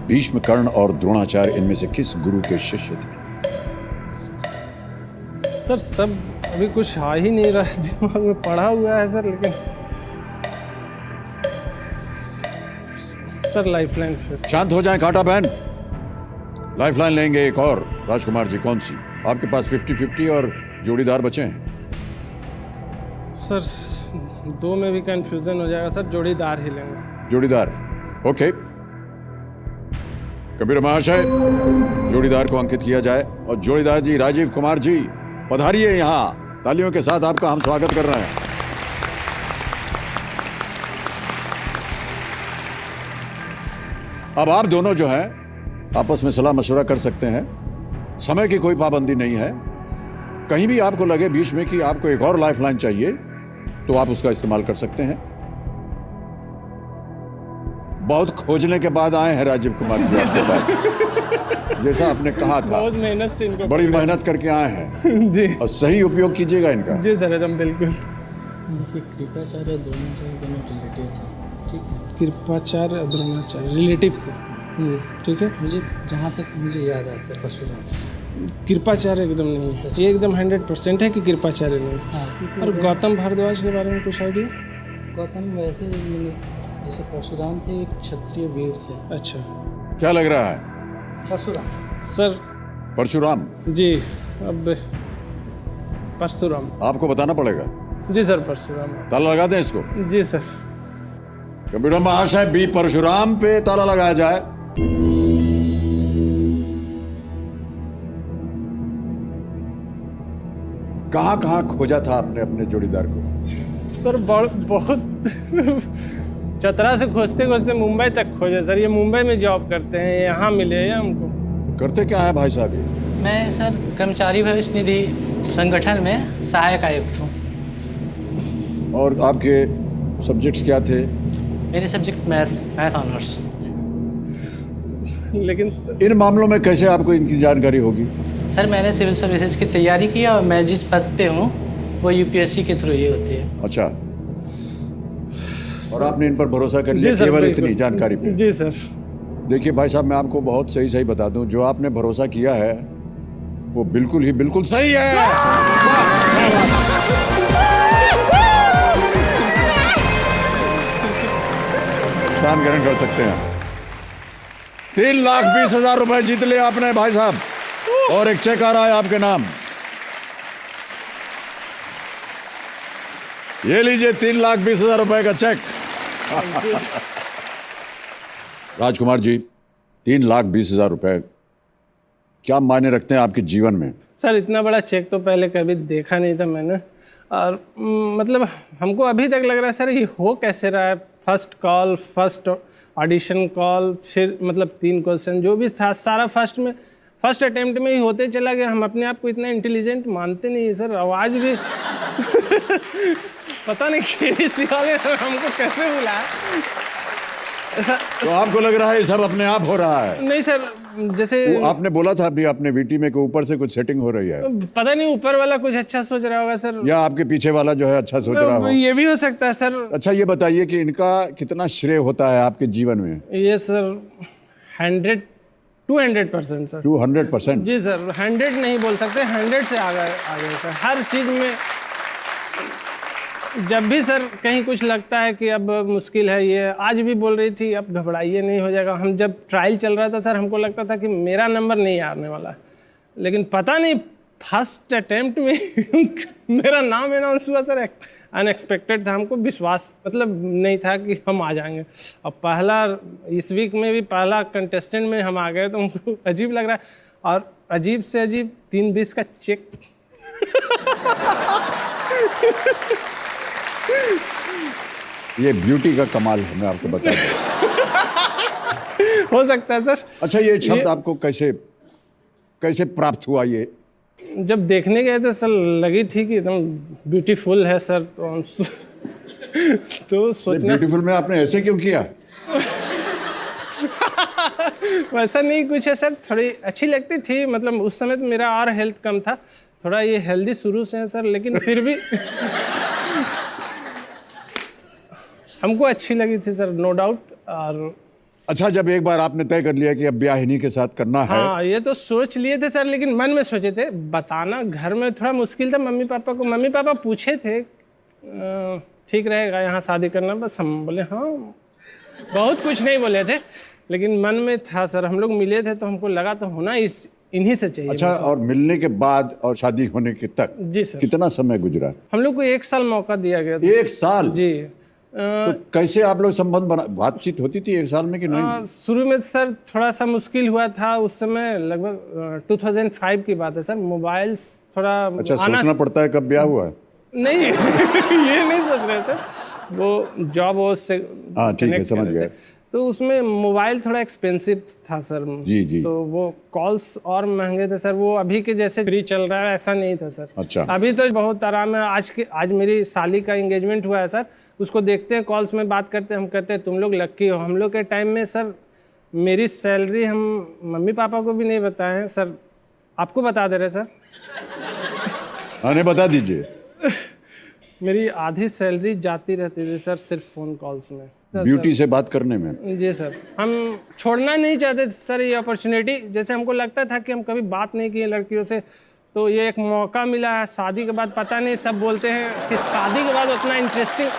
भीष्म, कर्ण और द्रोणाचार्य इनमें से किस गुरु के शिष्य थे? सर सब अभी कुछ आ ही नहीं रहा है दिमाग में, पढ़ा हुआ है सर, लेकिन सर लाइफलाइन फिर से। शांत हो जाएं कांटा बहन, लाइफलाइन लेंगे एक और। राजकुमार जी कौन सी? आपके पास 50-50 और जोड़ीदार बचे हैं। सर दो में भी कंफ्यूजन हो जाएगा सर, जोड़ीदार ही लेंगे। जोड़ीदार, ओके। कबीर महाशय, जोड़ीदार को अंकित किया जाए। और जोड़ीदार जी राजीव कुमार जी पधारिए यहाँ, तालियों के साथ आपका हम स्वागत कर रहे हैं। अब आप दोनों जो हैं आपस में सलाह मशवरा कर सकते हैं, समय की कोई पाबंदी नहीं है। कहीं भी आपको लगे बीच में कि आपको एक और लाइफलाइन चाहिए तो आप उसका इस्तेमाल कर सकते हैं। बहुत खोजने के बाद आए हैं राजीव कुमार जी आपके पास, जैसा आपने कहा था। बहुत मेहनत से इनको बड़ी मेहनत करके आए हैं जी। और सही उपयोग कीजिएगा इनका। जी सर एकदम बिल्कुल। कृपाचार्य द्रोणाचार्य दोनों रिलेटिव थे, ठीक है। कृपाचार्य द्रोणाचार्य रिलेटिव थे, ठीक है। मुझे जहाँ तक मुझे याद आता है परशुराम। कृपाचार्य एकदम नहीं है, ये एकदम 100% है कि कृपाचार्य नहीं। हाँ, और गौतम भारद्वाज के बारे में कुछ आइडिया? गौतम वैसे मैंने जैसे परशुराम थे, एक क्षत्रिय वीर थे। अच्छा, क्या लग रहा है? परशुराम सर परशुराम जी। अब परशुराम आपको बताना पड़ेगा। जी सर, परशुराम। ताला लगा दें इसको। जी सर। कंप्यूटर महाशय, बी परशुराम पे ताला लगाया जाए। कहां कहां खोजा था आपने अपने जोड़ीदार को? सर बहुत चतरा से खोजते खोजते मुंबई तक खोजे सर। ये मुंबई में जॉब करते हैं, यहाँ मिले हैं हमको। करते क्या है भाई साहब ये? मैं सर कर्मचारी भविष्य निधि संगठन में सहायक आयुक्त हूँ। और आपके सब्जेक्ट्स क्या थे? मेरे सब्जेक्ट मैथ ऑनर्स। लेकिन इन मामलों में कैसे आपको इनकी जानकारी होगी? सर मैंने सिविल सर्विसेज की तैयारी की और मैं जिस पद पे हूँ वो यूपीएससी के थ्रू ही होती है। अच्छा, और आपने इन पर भरोसा कर लिया जी सर, केवल बिल्कुल। इतनी जानकारी पे? जी सर। देखिए भाई साहब, मैं आपको बहुत सही सही बता दूं, जो आपने भरोसा किया है वो बिल्कुल ही बिल्कुल सही है। स्थान ग्रहण कर सकते हैं। 3,20,000 रुपए जीत लिया आपने भाई साहब, और एक चेक आ रहा है आपके नाम। ये लीजिए 3,20,000 रुपए का चेक। राजकुमार जी, 3,20,000 रुपए क्या मायने रखते हैं आपके जीवन में? सर इतना बड़ा चेक तो पहले कभी देखा नहीं था मैंने, और मतलब हमको अभी तक लग रहा है सर ये हो कैसे रहा है। First call, first audition call, फिर मतलब 3 क्वेश्चन जो भी था सारा फर्स्ट अटेम्प्ट में ही होते चला गया। हम अपने आप को इतना इंटेलिजेंट मानते नहीं है सर। आवाज़ भी पता नहीं किसी वाले हमको कैसे बुलाया ऐसा। तो आपको लग रहा है ये सब अपने आप हो रहा है? नहीं सर, जैसे आपने बोला था अभी अपने वीटी में कि ऊपर से कुछ सेटिंग हो रही है। पता नहीं ऊपर वाला कुछ अच्छा सोच रहा होगा सर, या आपके पीछे वाला जो है अच्छा सोच रहा हो। ये भी हो सकता है सर। अच्छा ये बताइए कि इनका कितना श्रेय होता है आपके जीवन में? ये सर 200% सर। 200%? जी सर, 100 नहीं बोल सकते, 100 से आगे सर। हर चीज़ में जब भी सर कहीं कुछ लगता है कि अब मुश्किल है, ये आज भी बोल रही थी अब घबराइए नहीं हो जाएगा। हम जब ट्रायल चल रहा था सर, हमको लगता था कि मेरा नंबर नहीं आने वाला, लेकिन पता नहीं फर्स्ट अटेम्प्ट में मेरा नाम अनाउंस हुआ सर। अनएक्सपेक्टेड था, हमको विश्वास मतलब नहीं था कि हम आ जाएंगे। और पहला इस वीक में भी पहला कंटेस्टेंट में हम आ गए तो हमको अजीब लग रहा है। और अजीब से अजीब 320 का चेक। ये ब्यूटी का कमाल है, मैं आपको बता दूं। हो सकता है सर। अच्छा ये शब्द आपको कैसे प्राप्त हुआ? ये जब देखने गए थे सर लगी थी कि एकदम ब्यूटीफुल है सर, तो सोचना ब्यूटीफुल में आपने ऐसे क्यों किया? वैसा नहीं कुछ है सर, थोड़ी अच्छी लगती थी। मतलब उस समय तो मेरा और हेल्थ कम था, थोड़ा ये हेल्दी शुरू से है सर, लेकिन फिर भी हमको अच्छी लगी थी सर, नो डाउट। और अच्छा, जब एक बार आपने तय कर लिया कि अब ब्याह इन्हीं के साथ करना है। हाँ, ये तो सोच लिए थे सर, लेकिन मन में सोचे थे। बताना घर में थोड़ा मुश्किल था मम्मी पापा को। मम्मी पापा पूछे थे ठीक रहेगा यहाँ शादी करना, बस हम बोले हाँ। बहुत कुछ नहीं बोले थे, लेकिन मन में था सर। हम लोग मिले थे तो हमको लगा तो होना इन्हीं से चाहिए। अच्छा, और मिलने के बाद और शादी होने के तक जी सर, कितना समय गुजरा? हम लोग को 1 साल मौका दिया गया था। 1 साल? जी। तो कैसे आप लोग संबंध बना, बातचीत होती थी 1 साल में कि नहीं? शुरू में सर थोड़ा सा मुश्किल हुआ था। उस समय लगभग 2005 की बात है सर। मोबाइल्स थोड़ा अच्छा, सोचना पड़ता है कब ब्याह हुआ है? नहीं ये नहीं सोच रहे सर, वो जॉब से हाँ ठीक है, समझ गए। तो उसमें मोबाइल थोड़ा एक्सपेंसिव था सर। जी। तो वो कॉल्स और महंगे थे सर। वो अभी के जैसे फ्री चल रहा है ऐसा नहीं था सर। अच्छा। अभी तो बहुत आराम है। आज मेरी साली का एंगेजमेंट हुआ है सर, उसको देखते हैं कॉल्स में बात करते हैं, हम कहते हैं तुम लोग लक्की हो। हम लोग के टाइम में सर मेरी सैलरी हम मम्मी पापा को भी नहीं बताए हैं सर, आपको बता दे रहे सर। हाँ, बता दीजिए। मेरी आधी सैलरी जाती रहती थी सर सिर्फ फ़ोन कॉल्स में, ब्यूटी से बात करने में। जी सर, हम छोड़ना नहीं चाहते सर ये अपॉर्चुनिटी। जैसे हमको लगता था कि हम कभी बात नहीं किए लड़कियों से, तो ये एक मौका मिला है। शादी के बाद पता नहीं, सब बोलते हैं कि शादी के बाद उतना इंटरेस्टिंग।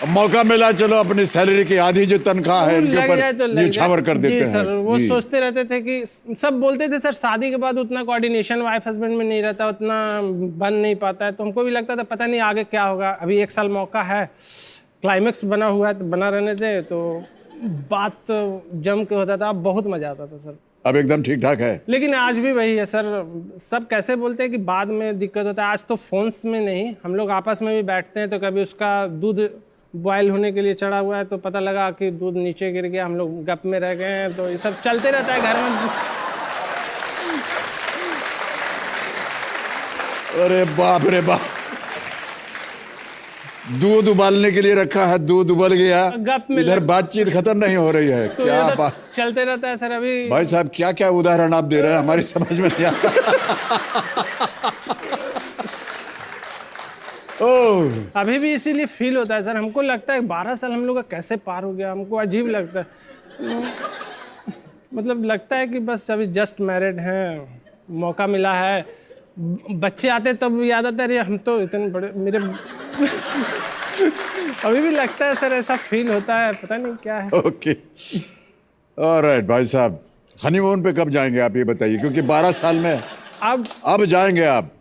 मौका मिला, चलो अपनी सैलरी की आधी जो तनख्वाह है इनके लग ऊपर जाए तो लग न्यौछावर जाए। कर देते जी हैं। सर, वो जी। सोचते रहते थे कि सब बोलते थे सर शादी के बाद उतना कोऑर्डिनेशन वाइफ हस्बैंड में नहीं रहता, उतना बन नहीं पाता है। तो हमको भी लगता था पता नहीं आगे क्या होगा, अभी 1 साल मौका है, क्लाइमेक्स बना हुआ है तो बना रहने दे, तो बात जम के होता था, अब बहुत मजा आता था सर। अब एकदम ठीक ठाक है। लेकिन आज भी वही है सर, सब कैसे बोलते हैं कि बाद में दिक्कत होता है, आज तो फोन्स में नहीं, हम लोग आपस में भी बैठते हैं तो कभी उसका दूध बॉयल होने के लिए चढ़ा हुआ है तो पता लगा कि दूध नीचे गिर गया, हम लोग गप में रह गए हैं, तो ये सब चलते रहता है घर में। अरे बाप रे बाप, दूध उबालने के लिए रखा है, दूध उबल गया, गप में इधर बातचीत खत्म नहीं हो रही है। तो क्या ये सब बात, चलते रहता है सर। अभी भाई साहब क्या क्या उदाहरण आप दे रहे हैं, हमारी समझ में नहीं आता। ओह, अभी भी इसीलिए फील होता है सर, हमको लगता है 12 साल हम लोग का कैसे पार हो गया, हमको अजीब लगता है। मतलब लगता है कि बस अभी जस्ट मैरिड हैं, मौका मिला है, बच्चे आते तब याद आता है अरे हम तो इतने बड़े, मेरे अभी भी लगता है सर, ऐसा फील होता है, पता नहीं क्या है। ओके, ऑलराइट भाई साहब, हनीमून पे कब जाएंगे आप ये बताइए, क्योंकि 12 साल में अब जाएंगे आप।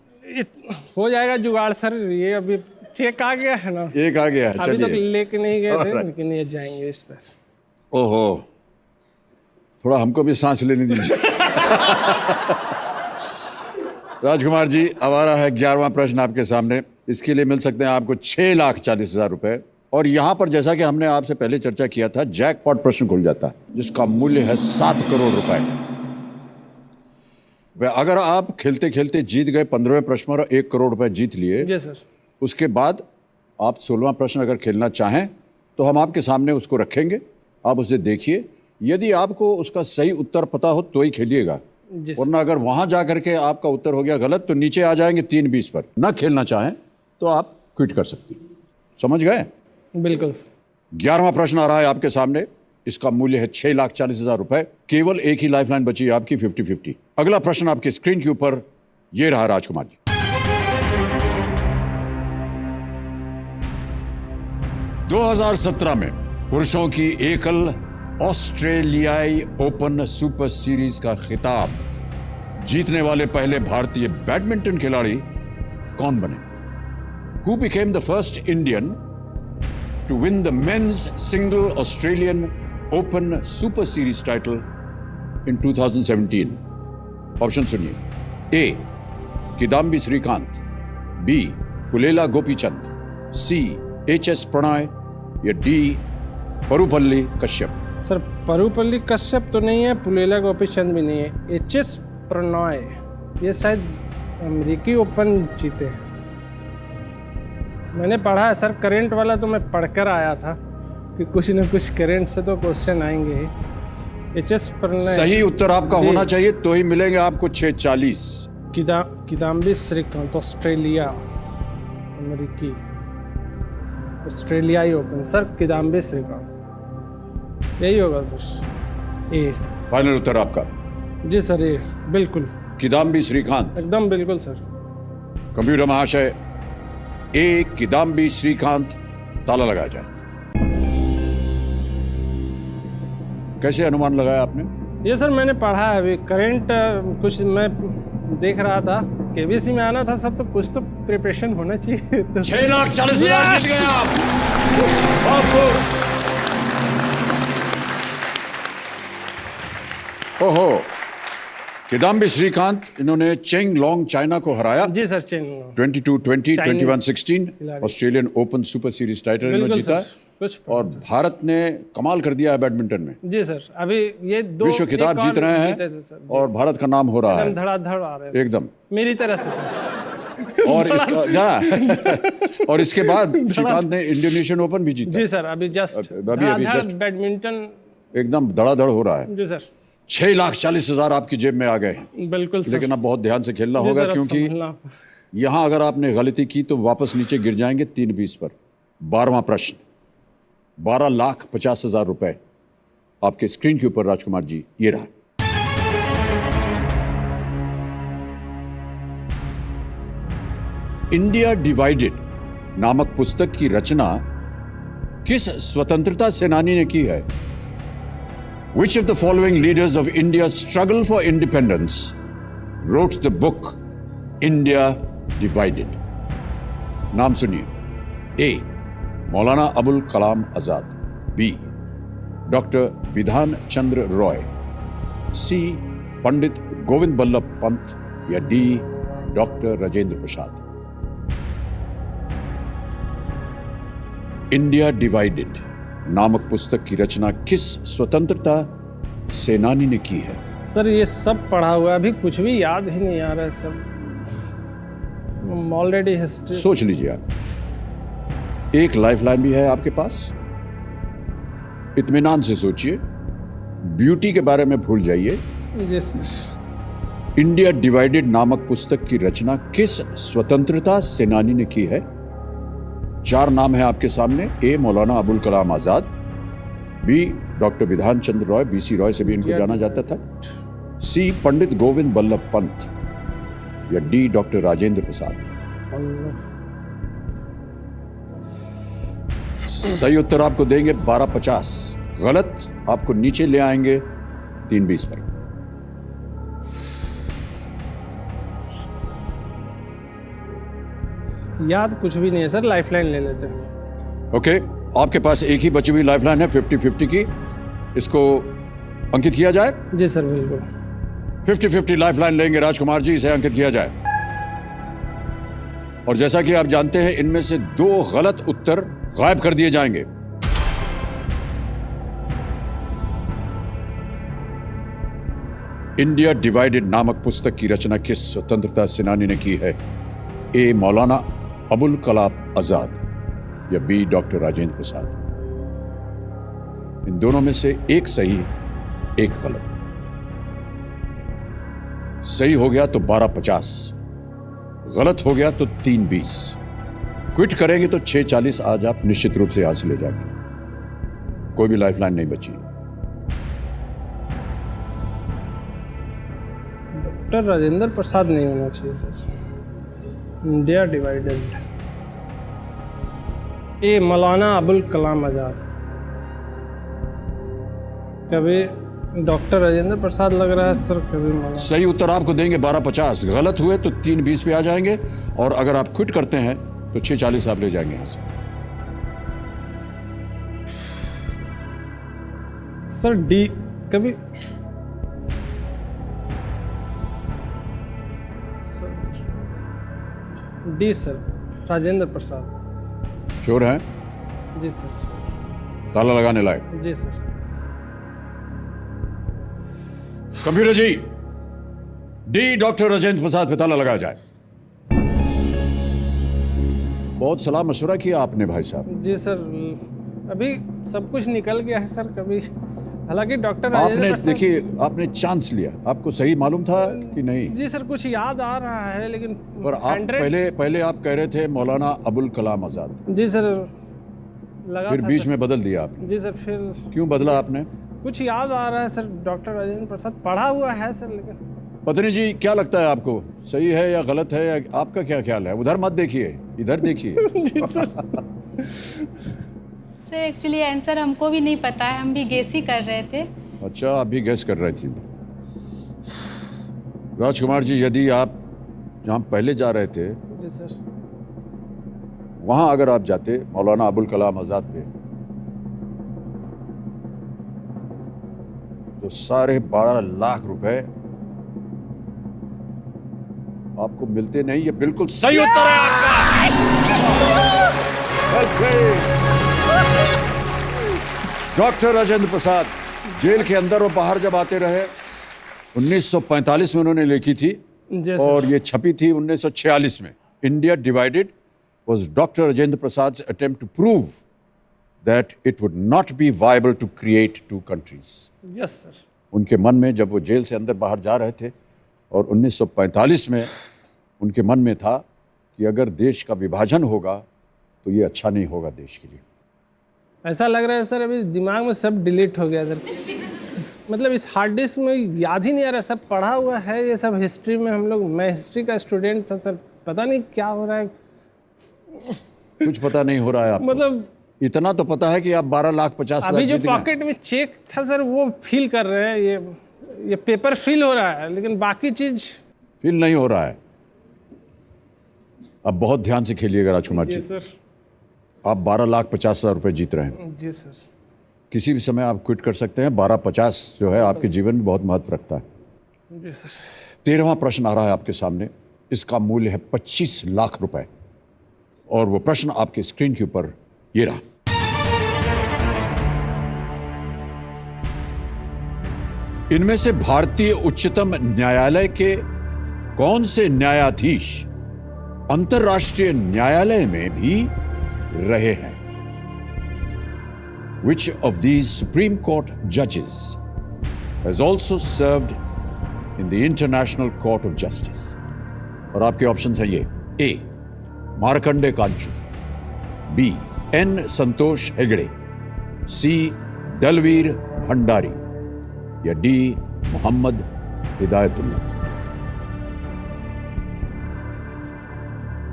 हो जाएगा जुगाड़ सर, ये अभी चेक आ गया है ना, एक आ गया है, अभी तक चलिए। लेके नहीं गए थे, Alright. लेकिन ये जाएंगे इस पर। ओहो, थोड़ा हमको भी सांस लेने दीजिए। राजकुमार जी, अब आ रहा है 11वां प्रश्न आपके सामने। इसके लिए मिल सकते हैं आपको 6,40,000 रुपए। और यहां पर जैसा कि हमने आपसे पहले चर्चा किया था, जैकपॉट प्रश्न खुल जाता है जिसका मूल्य है 7 करोड़ रुपए। वह अगर आप खेलते खेलते जीत गए 15वें प्रश्न और 1 करोड़ रुपए जीत लिए, जी सर। उसके बाद आप 16वां प्रश्न अगर खेलना चाहें तो हम आपके सामने उसको रखेंगे, आप उसे देखिए। यदि आपको उसका सही उत्तर पता हो तो ही खेलिएगा, वरना अगर वहां जा करके आपका उत्तर हो गया गलत तो नीचे आ जाएंगे 3-20 पर। ना खेलना चाहें तो आप क्विट कर सकते हैं। समझ गए? बिल्कुल सर। 11वां प्रश्न आ रहा है आपके सामने, इसका मूल्य है 6,40,000 रुपए। केवल एक ही लाइफलाइन बची है आपकी, 50-50। अगला प्रश्न आपके स्क्रीन के ऊपर ये रहा राजकुमार जी। 2017 में पुरुषों की एकल ऑस्ट्रेलियाई ओपन सुपर सीरीज का खिताब जीतने वाले पहले भारतीय बैडमिंटन खिलाड़ी कौन बने? Who became the first Indian to win the men's single Australian Open Super Series title in 2017? Option सुनिए। ए किदाम्बी श्रीकांत, बी पुलेला गोपीचंद, सी एच.एस. प्रणय या डी परुपल्ली कश्यप। सर परुपल्ली कश्यप तो नहीं है, पुलेला गोपीचंद भी नहीं है, एच.एस. प्रणय, ये शायद अमेरिकी ओपन जीते हैं। मैंने पढ़ा है सर, करंट वाला तो मैं पढ़कर आया था कि कुछ न कुछ करंट से तो क्वेश्चन आएंगे ही। एच.एस. प्रणय सही उत्तर आपका जी। होना चाहिए तो ही मिलेंगे आपको 6,40। किदाम्बी श्रीकांत, ऑस्ट्रेलिया, अमेरिकी, ऑस्ट्रेलियाई ओपन, सर किदाम्बी श्रीकांत यही होगा सर। ए फाइनल उत्तर आपका? जी सर, ए बिल्कुल, किदाम्बी श्रीकांत। एकदम बिल्कुल सर। कंप्यूटर महाशय, ए किदाम्बी श्रीकांत, ताला लगाया जाए। कैसे अनुमान लगाया आपने? ये सर मैंने पढ़ा है, अभी करंट कुछ मैं देख रहा था, केबीसी में आना था सब, तो कुछ तो प्रिपरेशन होना चाहिए। तो 6,40,000 जीत गए आप। बहुत खूब। ओहो, किदाम्बी श्रीकांत, इन्होंने चेंग लॉन्ग चाइना को हराया। जी सर, चेन 22-20, Chinese 21-16 खिलाड़ी। Australian open super series title इन्होंने बिल्कुल जीता। सर, कुछ और भारत ने कमाल कर दिया है बैडमिंटन में। जी सर, अभी ये 2 विश्व खिताब जीत रहे हैं और भारत का नाम हो रहा है धड़ाधड़ आ रहे हैं एकदम। मेरी तरह से सर। और इसका और इसके बाद श्रीकांत ने इंडोनेशियन ओपन भी जीता। जी सर, अभी जस्ट अभी just बैडमिंटन एकदम धड़ाधड़ हो रहा है। जी सर। 6,40,000 आपकी जेब में आ गए हैं। बिल्कुल सर। लेकिन अब बहुत ध्यान से खेलना जी होगा, सर, अब क्योंकि संभलना। यहां अगर आपने गलती की तो वापस नीचे गिर जाएंगे 3-20 पर। 12वां प्रश्न, 12,50,000 रुपए आपके स्क्रीन के ऊपर राजकुमार जी, ये रहा। इंडिया डिवाइडेड नामक पुस्तक की रचना किस स्वतंत्रता सेनानी ने की है? Which of the following leaders of India's struggle for independence wrote the book India Divided? नाम सुनिए। A. Maulana Abul Kalam Azad. B. Doctor Bidhan Chandra Roy. C. Pandit Govind Ballabh Pant या D. Doctor Rajendra Prasad. India divided नामक पुस्तक की रचना किस स्वतंत्रता सेनानी ने की है? सर ये सब पढ़ा हुआ है, अभी कुछ भी याद ही नहीं आ रहा है सर। ऑलरेडी हिस्ट्री सोच लीजिए आप। एक लाइफलाइन भी है आपके पास। इत्मीनान से सोचिए, ब्यूटी के बारे में भूल जाइए। जी सर। इंडिया डिवाइडेड नामक पुस्तक की रचना किस स्वतंत्रता सेनानी ने की है? 4 नाम है आपके सामने। ए. Maulana Abul Kalam Azad. B. Doctor Bidhan Chandra Roy, BC Roy से भी इनको जाना जाता था। सी. पंडित गोविंद बल्लभ पंत या डी. डॉक्टर राजेंद्र प्रसाद। सही उत्तर आपको देंगे 1250। गलत आपको नीचे ले आएंगे 320 पर। याद कुछ भी नहीं है सर, लाइफलाइन ले लेते हैं। ओके, आपके पास एक ही बची हुई लाइफलाइन है 50-50 की। इसको अंकित किया जाए? जी सर बिल्कुल। 50-50 लाइफलाइन लेंगे राजकुमार जी, इसे अंकित किया जाए। और जैसा कि आप जानते हैं, इनमें से 2 गलत उत्तर गायब कर दिए जाएंगे। इंडिया डिवाइडेड नामक पुस्तक की रचना किस स्वतंत्रता सेनानी ने की है? ए. मौलाना अबुल कलाम आजाद या बी. डॉक्टर राजेंद्र प्रसाद। इन दोनों में से एक सही, एक गलत। सही हो गया तो 1250, गलत हो गया तो 320। क्विट करेंगे तो 640 आज आप निश्चित रूप से हासिल ले जाएंगे। कोई भी लाइफलाइन नहीं बची। डॉक्टर राजेंद्र प्रसाद नहीं होना चाहिए सर। India divided. ए. मौलाना अबुल कलाम आजाद। कभी डॉक्टर राजेंद्र प्रसाद लग रहा है सर, कभी मौलाना। सही उत्तर आपको देंगे 1250। गलत हुए तो 320 पे आ जाएंगे, और अगर आप क्विट करते हैं तो 640 आप ले जाएंगे यहां से। Sir D. कभी D sir, Rajendra Prasad. Sure हैं? जी सर। ताला लगाने लायक। जी सर। कंप्यूटर जी, डी. डॉक्टर राजेंद्र प्रसाद पे ताला लगाया जाए। बहुत सलाह मशवरा किया आपने भाई साहब। जी सर, अभी सब कुछ निकल गया है सर। कभी हालांकि डॉक्टर राजेंद्र आपने प्रसाद, देखिए, आपने चांस लिया। आपको सही मालूम था कि नहीं? जी सर कुछ याद आ रहा है, लेकिन पर आप 100 पहले आप कह रहे थे मौलाना अबुल कलाम आजाद, जी सर लगा फिर था बीच सर। में बदल दिया आपने। जी सर, फिर क्यों बदला आपने? कुछ याद आ रहा है सर। डॉक्टर राजेंद्र प्रसाद पढ़ा हुआ है सर, लेकिन पत्नी जी क्या लगता है आपको, सही है या गलत है, या आपका क्या ख्याल है? उधर मत देखिए, इधर देखिए। जी सर। सर एक्चुअली आंसर हमको भी नहीं पता है, हम भी गेस ही कर रहे थे। अच्छा, आप भी गैस कर रही थी। राजकुमार जी, यदि आप जहां पहले जा रहे थे जी सर। वहां अगर आप जाते मौलाना अबुल कलाम आजाद पे, तो 12.5 लाख रुपए आपको मिलते नहीं। ये बिल्कुल सही उत्तर है आपका। डॉक्टर राजेंद्र प्रसाद जेल के अंदर और बाहर जब आते रहे, 1945 में उन्होंने लिखी थी और ये छपी थी 1946 में। India divided was Dr. Rajendra Prasad's attempt to prove that it would not be viable to create two countries. Yes sir. उनके मन में, जब वो जेल से अंदर बाहर जा रहे थे और 1945 में उनके मन में था कि अगर देश का विभाजन होगा तो ये अच्छा नहीं होगा देश के लिए। ऐसा लग रहा है सर अभी दिमाग में सब डिलीट हो गया सर। मतलब इस हार्ड डिस्क में याद ही नहीं आ रहा। सब पढ़ा हुआ है ये सब हिस्ट्री में। हम लोग, मैं हिस्ट्री का स्टूडेंट था सर, पता नहीं क्या हो रहा है। कुछ पता नहीं हो रहा है आपको। मतलब इतना तो पता है कि आप 12,50,000 अभी जो जीत गए। पॉकेट में चेक था सर वो फील कर रहे हैं, ये पेपर फील हो रहा है, लेकिन बाकी चीज फील नहीं हो रहा है। अब बहुत ध्यान से खेलिएगा राजकुमार जी जी। सर। आप 12,50,000 रुपए जीत रहे हैं। जी सर। किसी भी समय आप क्विट कर सकते हैं। 12,50 जो है आपके जीवन में बहुत महत्व रखता है। जी सर। 13वां प्रश्न आ रहा है आपके सामने। इसका मूल्य है 25 लाख रुपए और वो प्रश्न आपके स्क्रीन के ऊपर ये रहा। इनमें से भारतीय उच्चतम न्यायालय के कौन से न्यायाधीश अंतर्राष्ट्रीय न्यायालय में भी रहे हैं? Which of these Supreme Court judges has also served in the International Court of Justice? और आपके ऑप्शंस हैं ये: ए मार्कंडे कांचू, बी एन संतोष हेगड़े, सी दलवीर भंडारी या डी मोहम्मद हिदायतुल्लाह।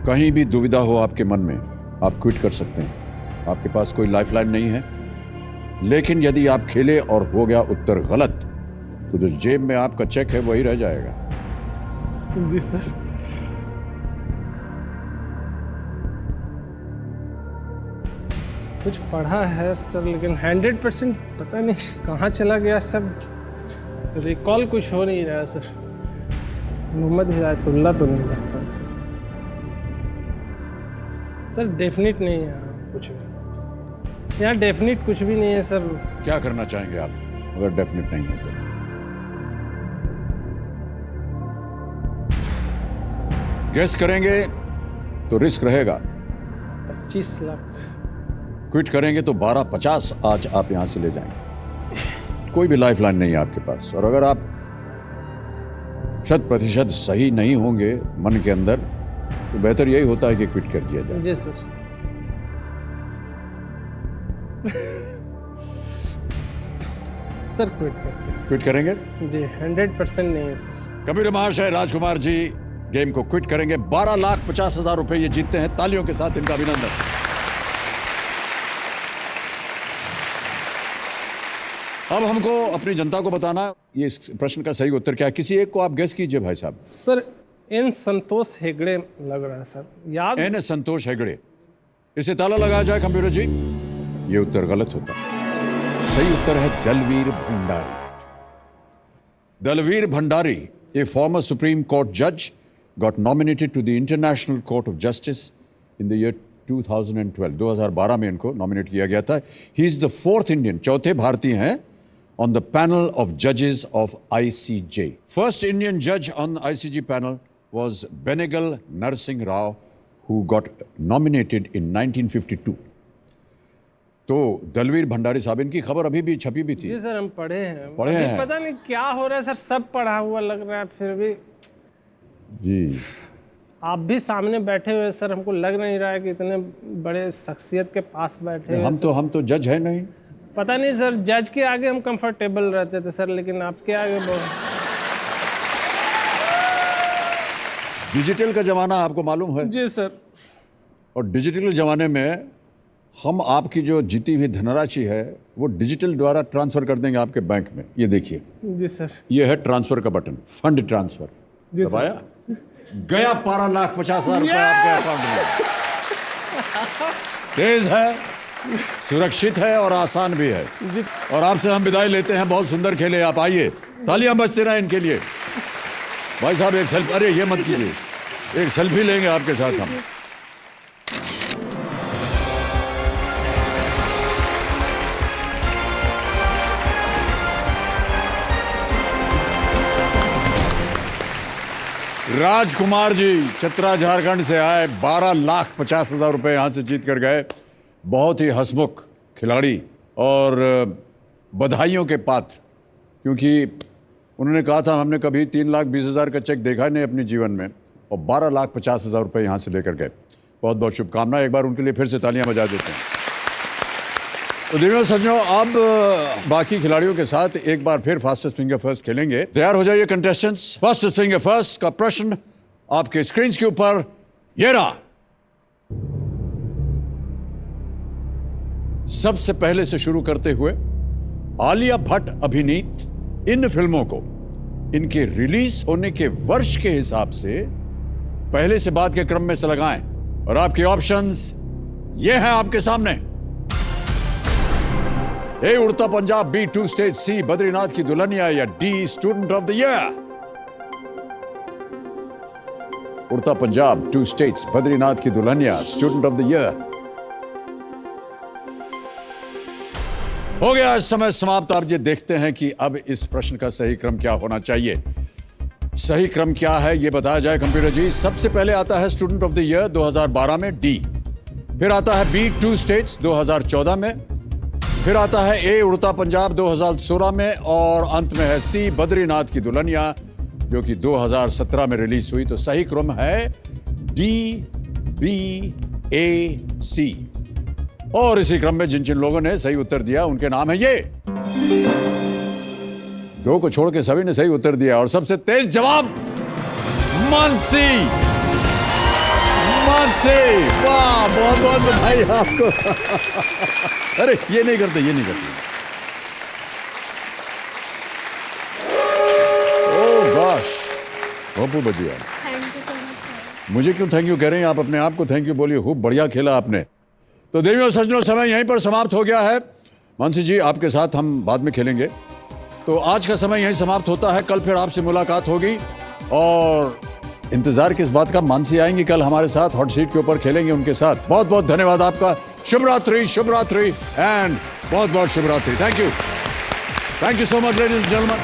कहीं भी दुविधा हो आपके मन में, आप क्विट कर सकते हैं। आपके पास कोई लाइफलाइन नहीं है, लेकिन यदि आप खेले और हो गया उत्तर गलत तो जो जेब में आपका चेक है वही रह जाएगा। जी सर। कुछ पढ़ा है सर, लेकिन 100% पता नहीं कहाँ चला गया सब, रिकॉल कुछ हो नहीं रहा सर। मोहम्मद हिदायतुल्लाह तो नहीं लगता सर। सर डेफिनेट नहीं है यहाँ कुछ भी, यहाँ डेफिनेट कुछ भी नहीं है सर। क्या करना चाहेंगे आप अगर डेफिनेट नहीं है तो? गेस करेंगे तो रिस्क रहेगा। 25 लाख। क्विट करेंगे तो 12,50 आज आप यहां से ले जाएंगे। कोई भी लाइफलाइन नहीं है आपके पास, और अगर आप 100% सही नहीं होंगे मन के अंदर तो बेहतर यही होता है कि क्विट कर दिया जाए। जी सर। सर क्विट करते हैं। क्विट करेंगे? जी 100% नहीं है सर। कबीर महाशय राजकुमार जी गेम को क्विट करेंगे। 12,50,000 रुपए ये जीतते हैं। तालियों के साथ इनका अभिनंदन। अब हमको अपनी जनता को बताना ये इस प्रश्न का सही उत्तर क्या है। किसी एक को आप गेस कीजिए भाई साहब। सर एन संतोष हेगड़े लग रहा है सर, याद। एन संतोष हेगड़े। इसे ताला लगाया जाए कंप्यूटर जी। ये उत्तर गलत होता है। सही उत्तर है Dalvir Bhandari. Dalvir Bhandari, a former Supreme Court judge, got nominated to the International Court of Justice in the year 2012. 2012 में इनको नॉमिनेट किया गया था। He is the fourth Indian, चौथे भारतीय हैं on the panel of judges of ICJ. First Indian judge on the ICJ panel was Benegal Narsingh Rao, who got nominated in 1952. तो दलवीर भंडारी साहब, इनकी खबर अभी भी छपी भी थी। जी सर हम पढ़े हैं। पढ़े अभी हैं। पता नहीं क्या हो रहा है सर, सब पढ़ा हुआ लग रहा है फिर भी। जी आप भी सामने बैठे हुए सर, हमको लग नहीं रहा है कि इतने बड़े शख्सियत के पास बैठे हुए। हम तो जज है नहीं। पता नहीं सर, जज के आगे हम कंफर्टेबल रहते थे सर, लेकिन आपके आगे बहुत। डिजिटल का जमाना आपको मालूम है। जी सर। और डिजिटल जमाने में हम आपकी जो जीती हुई धनराशि है वो डिजिटल द्वारा ट्रांसफर कर देंगे आपके बैंक में। ये देखिए, जी सर। ये है ट्रांसफर का बटन, फंड ट्रांसफर। जी सर। दबाया, गया 12,50,000 रुपए आपके अकाउंट में। तेज है, सुरक्षित है और आसान भी है। और आपसे हम विदाई लेते हैं। बहुत सुंदर खेले आप। आइए, तालियां बजते रहे इनके लिए। भाई साहब एक सेल्फी, अरे ये मत कीजिए, एक सेल्फी लेंगे आपके साथ हम। राजकुमार जी चतरा झारखंड से आए, 12,50,000 रुपए यहां से जीत कर गए। बहुत ही हंसमुख खिलाड़ी और बधाइयों के पात्र, क्योंकि उन्होंने कहा था हमने कभी 3,20,000 का चेक देखा नहीं अपने जीवन में, और 12,50,000 रुपए यहां से लेकर गए। बहुत बहुत शुभकामनाएं। एक बार उनके लिए फिर से तालियां बजा देते हैं। तो दिव्य सज्जनों, अब बाकी खिलाड़ियों के साथ एक बार फिर फास्टेस्ट फिंगर फर्स्ट खेलेंगे। तैयार हो जाइए कंटेस्टेंट्स। फास्टेस्ट फिंगर फर्स्ट का प्रश्न आपके स्क्रीन के ऊपर ये रहा। सबसे पहले से शुरू करते हुए आलिया भट्ट अभिनीत इन फिल्मों को इनके रिलीज होने के वर्ष के हिसाब से पहले से बाद के क्रम में से लगाएं। और आपके ऑप्शंस ये हैं आपके सामने। ए उड़ता पंजाब, बी टू स्टेट, सी बद्रीनाथ की दुल्हनिया या dear student of the year. उड़ता पंजाब, टू स्टेट्स, बद्रीनाथ की Dulhania, student of the year. हो गया इस समय समाप्त। आप ये देखते हैं कि अब इस प्रश्न का सही क्रम क्या होना चाहिए। सही क्रम क्या है ये बताया जाए कंप्यूटर जी। सबसे पहले आता है स्टूडेंट ऑफ द ईयर 2012 में, डी। फिर आता है बी टू स्टेट्स 2014 में। फिर आता है ए उड़ता पंजाब 2016 में। और अंत में है सी बद्रीनाथ की दुल्हनिया जो कि 2017 में रिलीज हुई। तो सही क्रम है डी, बी, ए, सी। और इसी क्रम में जिन जिन लोगों ने सही उत्तर दिया उनके नाम है ये। दो को छोड़ के सभी ने सही उत्तर दिया। और सबसे तेज जवाब मानसी। मानसी, वाह, बहुत बहुत बधाई आपको। अरे ये नहीं करते, ये नहीं करते। ओह गॉश, पप्पू बजिया, थैंक यू सो मच। मुझे क्यों थैंक यू कह रहे हैं आप? अपने आप को थैंक यू बोलिए। खूब बढ़िया खेला आपने। तो देवियों और सज्जनों, समय यहीं पर समाप्त हो गया है। मानसी जी, आपके साथ हम बाद में खेलेंगे। तो आज का समय यहीं समाप्त होता है। कल फिर आपसे मुलाकात होगी। और इंतजार किस बात का, मानसी आएंगी कल हमारे साथ, हॉट सीट के ऊपर खेलेंगे उनके साथ। बहुत बहुत धन्यवाद आपका। शुभ रात्रि, शुभ रात्रि एंड बहुत बहुत शुभ रात्रि। Thank you so much ladies and gentleman.